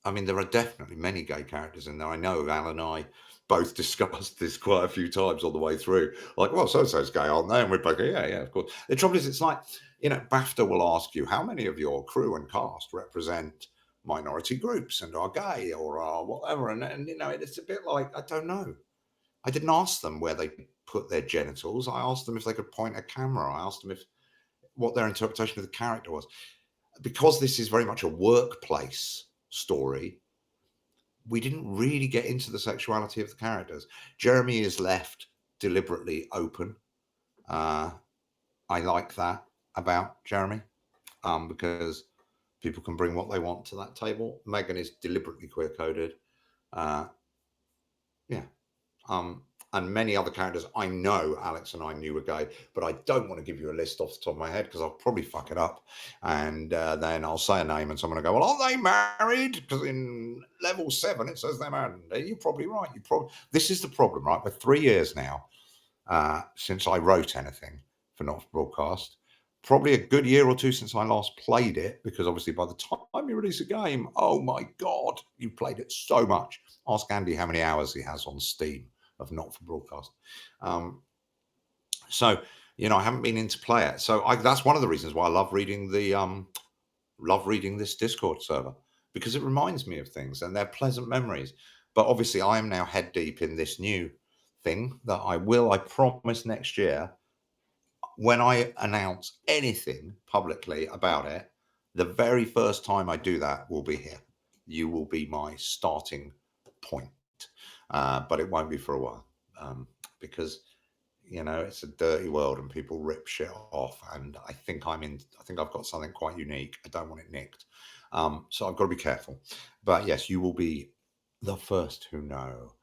I mean, there are definitely many gay characters in there. I know Al and I both discussed this quite a few times on the way through. Like, well, so-and-so's gay, aren't they? And we're both, yeah, of course. The trouble is, it's like, BAFTA will ask you, how many of your crew and cast represent minority groups and are gay or are whatever? And it's a bit like, I don't know. I didn't ask them where they put their genitals. I asked them if they could point a camera. I asked them what their interpretation of the character was. Because this is very much a workplace story, we didn't really get into the sexuality of the characters. Jeremy is left deliberately open. I like that about Jeremy, because people can bring what they want to that table. Megan is deliberately queer coded. Yeah. And many other characters I know Alex and I knew were gay, but I don't want to give you a list off the top of my head because I'll probably fuck it up. And then I'll say a name and someone will go, well, are they married? Because in level 7, it says they're married. You're probably right. This is the problem, right? For 3 years now, since I wrote anything for Not for Broadcast, probably a good year or two since I last played it, because obviously by the time you release a game, oh my God, you played it so much. Ask Andy how many hours he has on Steam of Not for Broadcast. So, I haven't been in to play it. So that's one of the reasons why I love reading this Discord server, because it reminds me of things and they're pleasant memories. But obviously I am now head deep in this new thing that I promise next year, when I announce anything publicly about it, the very first time I do that will be here. You will be my starting point. But it won't be for a while, because it's a dirty world and people rip shit off. And I think I've got something quite unique. I don't want it nicked. So I've got to be careful. But yes, you will be the first who know.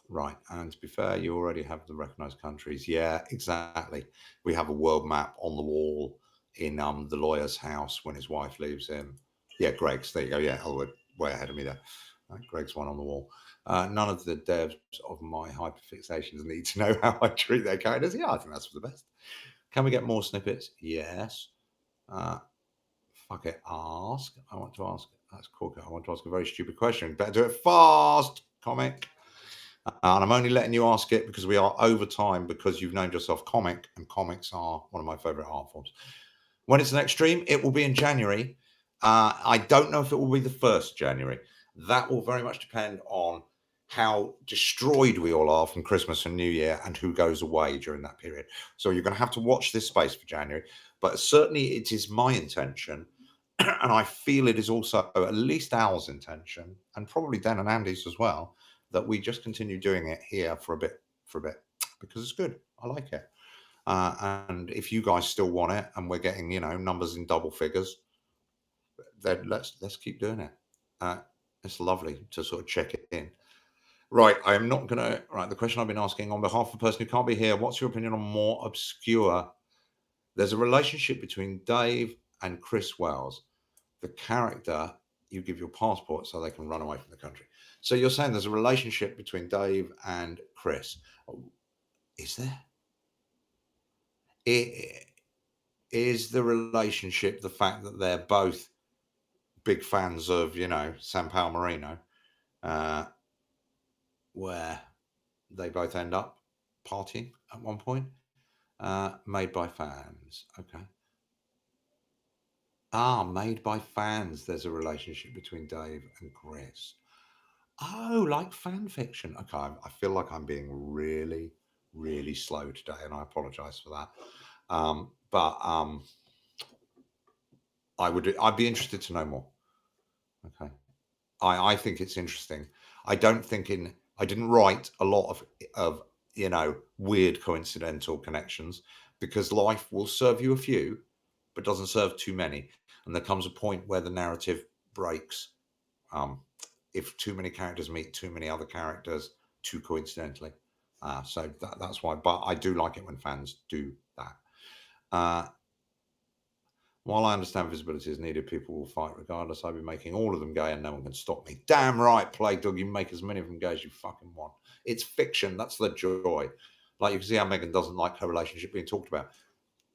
Right. And to be fair, you already have the recognized countries. Yeah, exactly. We have a world map on the wall in the lawyer's house when his wife leaves him. Yeah, Greg's. There you go. Yeah, Elwood, way ahead of me there. Greg's one on the wall. None of the devs of my hyperfixations need to know how I treat their characters. Yeah, I think that's for the best. Can we get more snippets? Yes. Fuck it. Ask. I want to ask. That's cool. I want to ask a very stupid question. Better do it fast, comic. And I'm only letting you ask it because we are over time, because you've named yourself Comic, and comics are one of my favorite art forms. When it's the next stream, it will be in January. I don't know if it will be the 1st January. That will very much depend on how destroyed we all are from Christmas and New Year and who goes away during that period. So you're going to have to watch this space for January. But certainly it is my intention, and I feel it is also at least Al's intention, and probably Dan and Andy's as well, that we just continue doing it here for a bit, because it's good. I like it. And if you guys still want it and we're getting, numbers in double figures, then let's keep doing it. It's lovely to sort of check it in. Right, I am not gonna right, the question I've been asking on behalf of the person who can't be here, what's your opinion on more obscure? There's a relationship between Dave and Chris Wells, the character you give your passport so they can run away from the country. So you're saying there's a relationship between Dave and Chris. Oh, is there? I- Is the relationship the fact that they're both big fans of, San Marino, uh, where they both end up partying at one point? Made by fans. Okay. Ah, made by fans. There's a relationship between Dave and Chris. Oh, like fan fiction. Okay, I feel like I'm being really, really slow today, and I apologize for that. But I'd be interested to know more. Okay, I think it's interesting. I didn't write a lot of weird coincidental connections because life will serve you a few, but doesn't serve too many, and there comes a point where the narrative breaks. Um, if too many characters meet too many other characters too coincidentally. So that's why. But I do like it when fans do that. Uh, while I understand visibility is needed, people will fight regardless. I'll be making all of them gay and no one can stop me. Damn right, Plague Dog, you make as many of them gay as you fucking want. It's fiction. That's the joy. Like you can see how Megan doesn't like her relationship being talked about.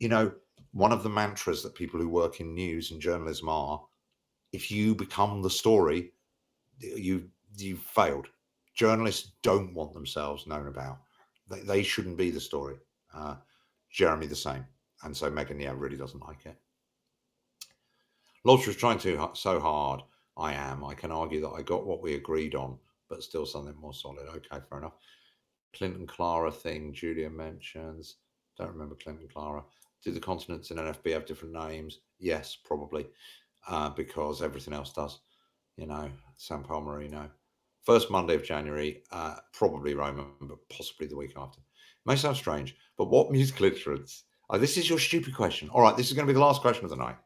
You know, one of the mantras that people who work in news and journalism are, if you become the story, you you've failed. Journalists don't want themselves known about. They shouldn't be the story. Uh, Jeremy the same, and so Megan, yeah, really doesn't like it. Lodge was trying to so hard. I am. I can argue that I got what we agreed on, but still something more solid. Okay, fair enough. Clinton Clara thing Julia mentions. Don't remember Clinton Clara. Do the continents in NFB have different names? Yes, probably, because everything else does. San Marino. First Monday of January, probably Roman, but possibly the week after. May sound strange, but what musical instruments? Oh, this is your stupid question. All right, this is going to be the last question of the night.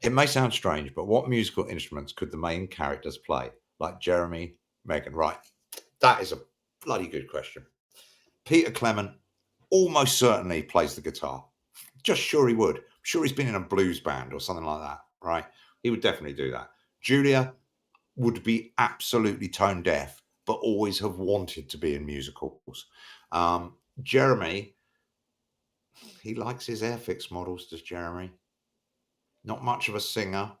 It may sound strange, but what musical instruments could the main characters play? Like Jeremy, Megan. Right. That is a bloody good question. Peter Clement almost certainly plays the guitar. Just sure he would. I'm sure he's been in a blues band or something like that, right? He would definitely do that. Julia would be absolutely tone deaf, but always have wanted to be in musicals. Jeremy, he likes his Airfix models, does Jeremy? Not much of a singer.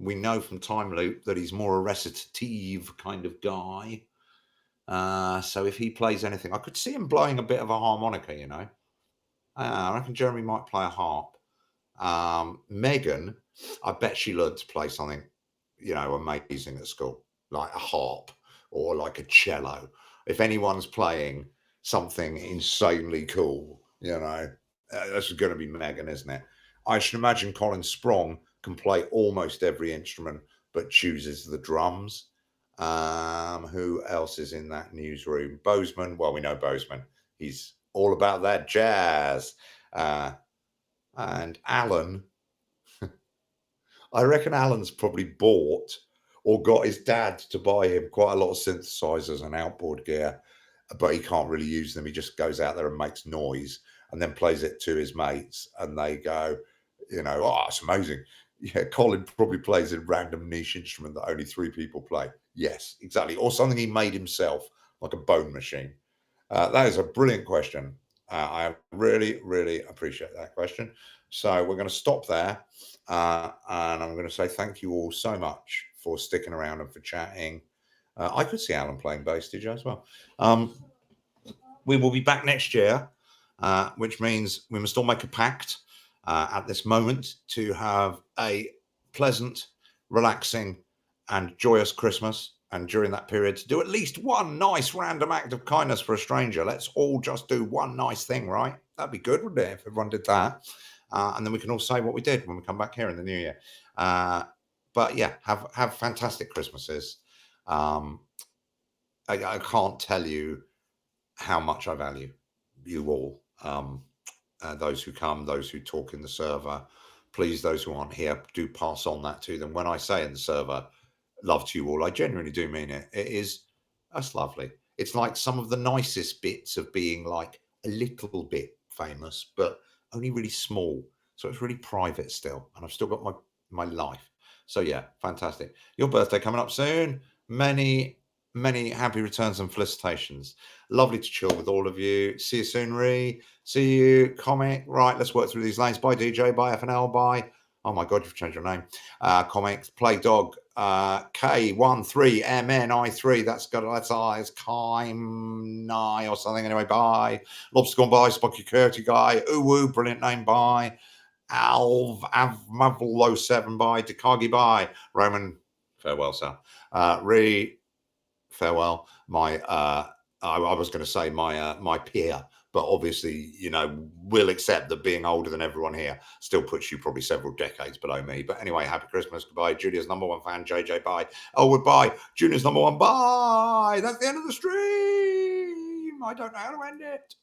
We know from Time Loop that he's more a recitative kind of guy. So if he plays anything, I could see him blowing a bit of a harmonica. I reckon Jeremy might play a harp. Megan, I bet she learned to play something, amazing at school, like a harp or like a cello. If anyone's playing something insanely cool, that's going to be Megan, isn't it? I should imagine Colin Sprong can play almost every instrument, but chooses the drums. Who else is in that newsroom? Bozeman. Well, we know Bozeman. He's all about that jazz. Uh, and Alan, I reckon Alan's probably bought or got his dad to buy him quite a lot of synthesizers and outboard gear, but he can't really use them. He just goes out there and makes noise and then plays it to his mates, and they go, oh, it's amazing. Yeah, Colin probably plays a random niche instrument that only three people play. Yes, exactly. Or something he made himself, like a bone machine. That is a brilliant question. I really, really appreciate that question. So we're going to stop there. And I'm going to say thank you all so much for sticking around and for chatting. I could see Alan playing bass, did you as well? Um, we will be back next year, which means we must all make a pact at this moment to have a pleasant, relaxing, and joyous Christmas. And during that period, to do at least one nice random act of kindness for a stranger. Let's all just do one nice thing, right? That'd be good, wouldn't it, if everyone did that? And then we can all say what we did when we come back here in the new year. But yeah, have fantastic Christmases. Um, I can't tell you how much I value you all. Those who come, those who talk in the server. Please, those who aren't here, do pass on that to them. When I say in the server, Love to you all. I genuinely do mean it. It is, that's lovely. It's like some of the nicest bits of being like a little bit famous, but only really small. So it's really private still. And I've still got my life. So yeah, fantastic. Your birthday coming up soon. Many happy returns and felicitations. Lovely to chill with all of you. See you soon, Ree. See you, Comic. Right, let's work through these lanes. Bye, DJ. Bye, FNL. Bye. Oh my God, you've changed your name. Comics, Play Dog, K13MNI3. That's eyes, Kime Nye or something. Anyway, bye. Lobster Gone by, Spunky Curty Guy, Uwu, brilliant name, bye. Alv Avmavlo 7 by Takagi by Roman, farewell, sir. Re farewell. I was going to say my peer, but obviously, we'll accept that being older than everyone here still puts you probably several decades below me. But anyway, happy Christmas. Goodbye. Julia's #1 fan, JJ. Bye. Elwood. Bye. Junior's #1. Bye. That's the end of the stream. I don't know how to end it.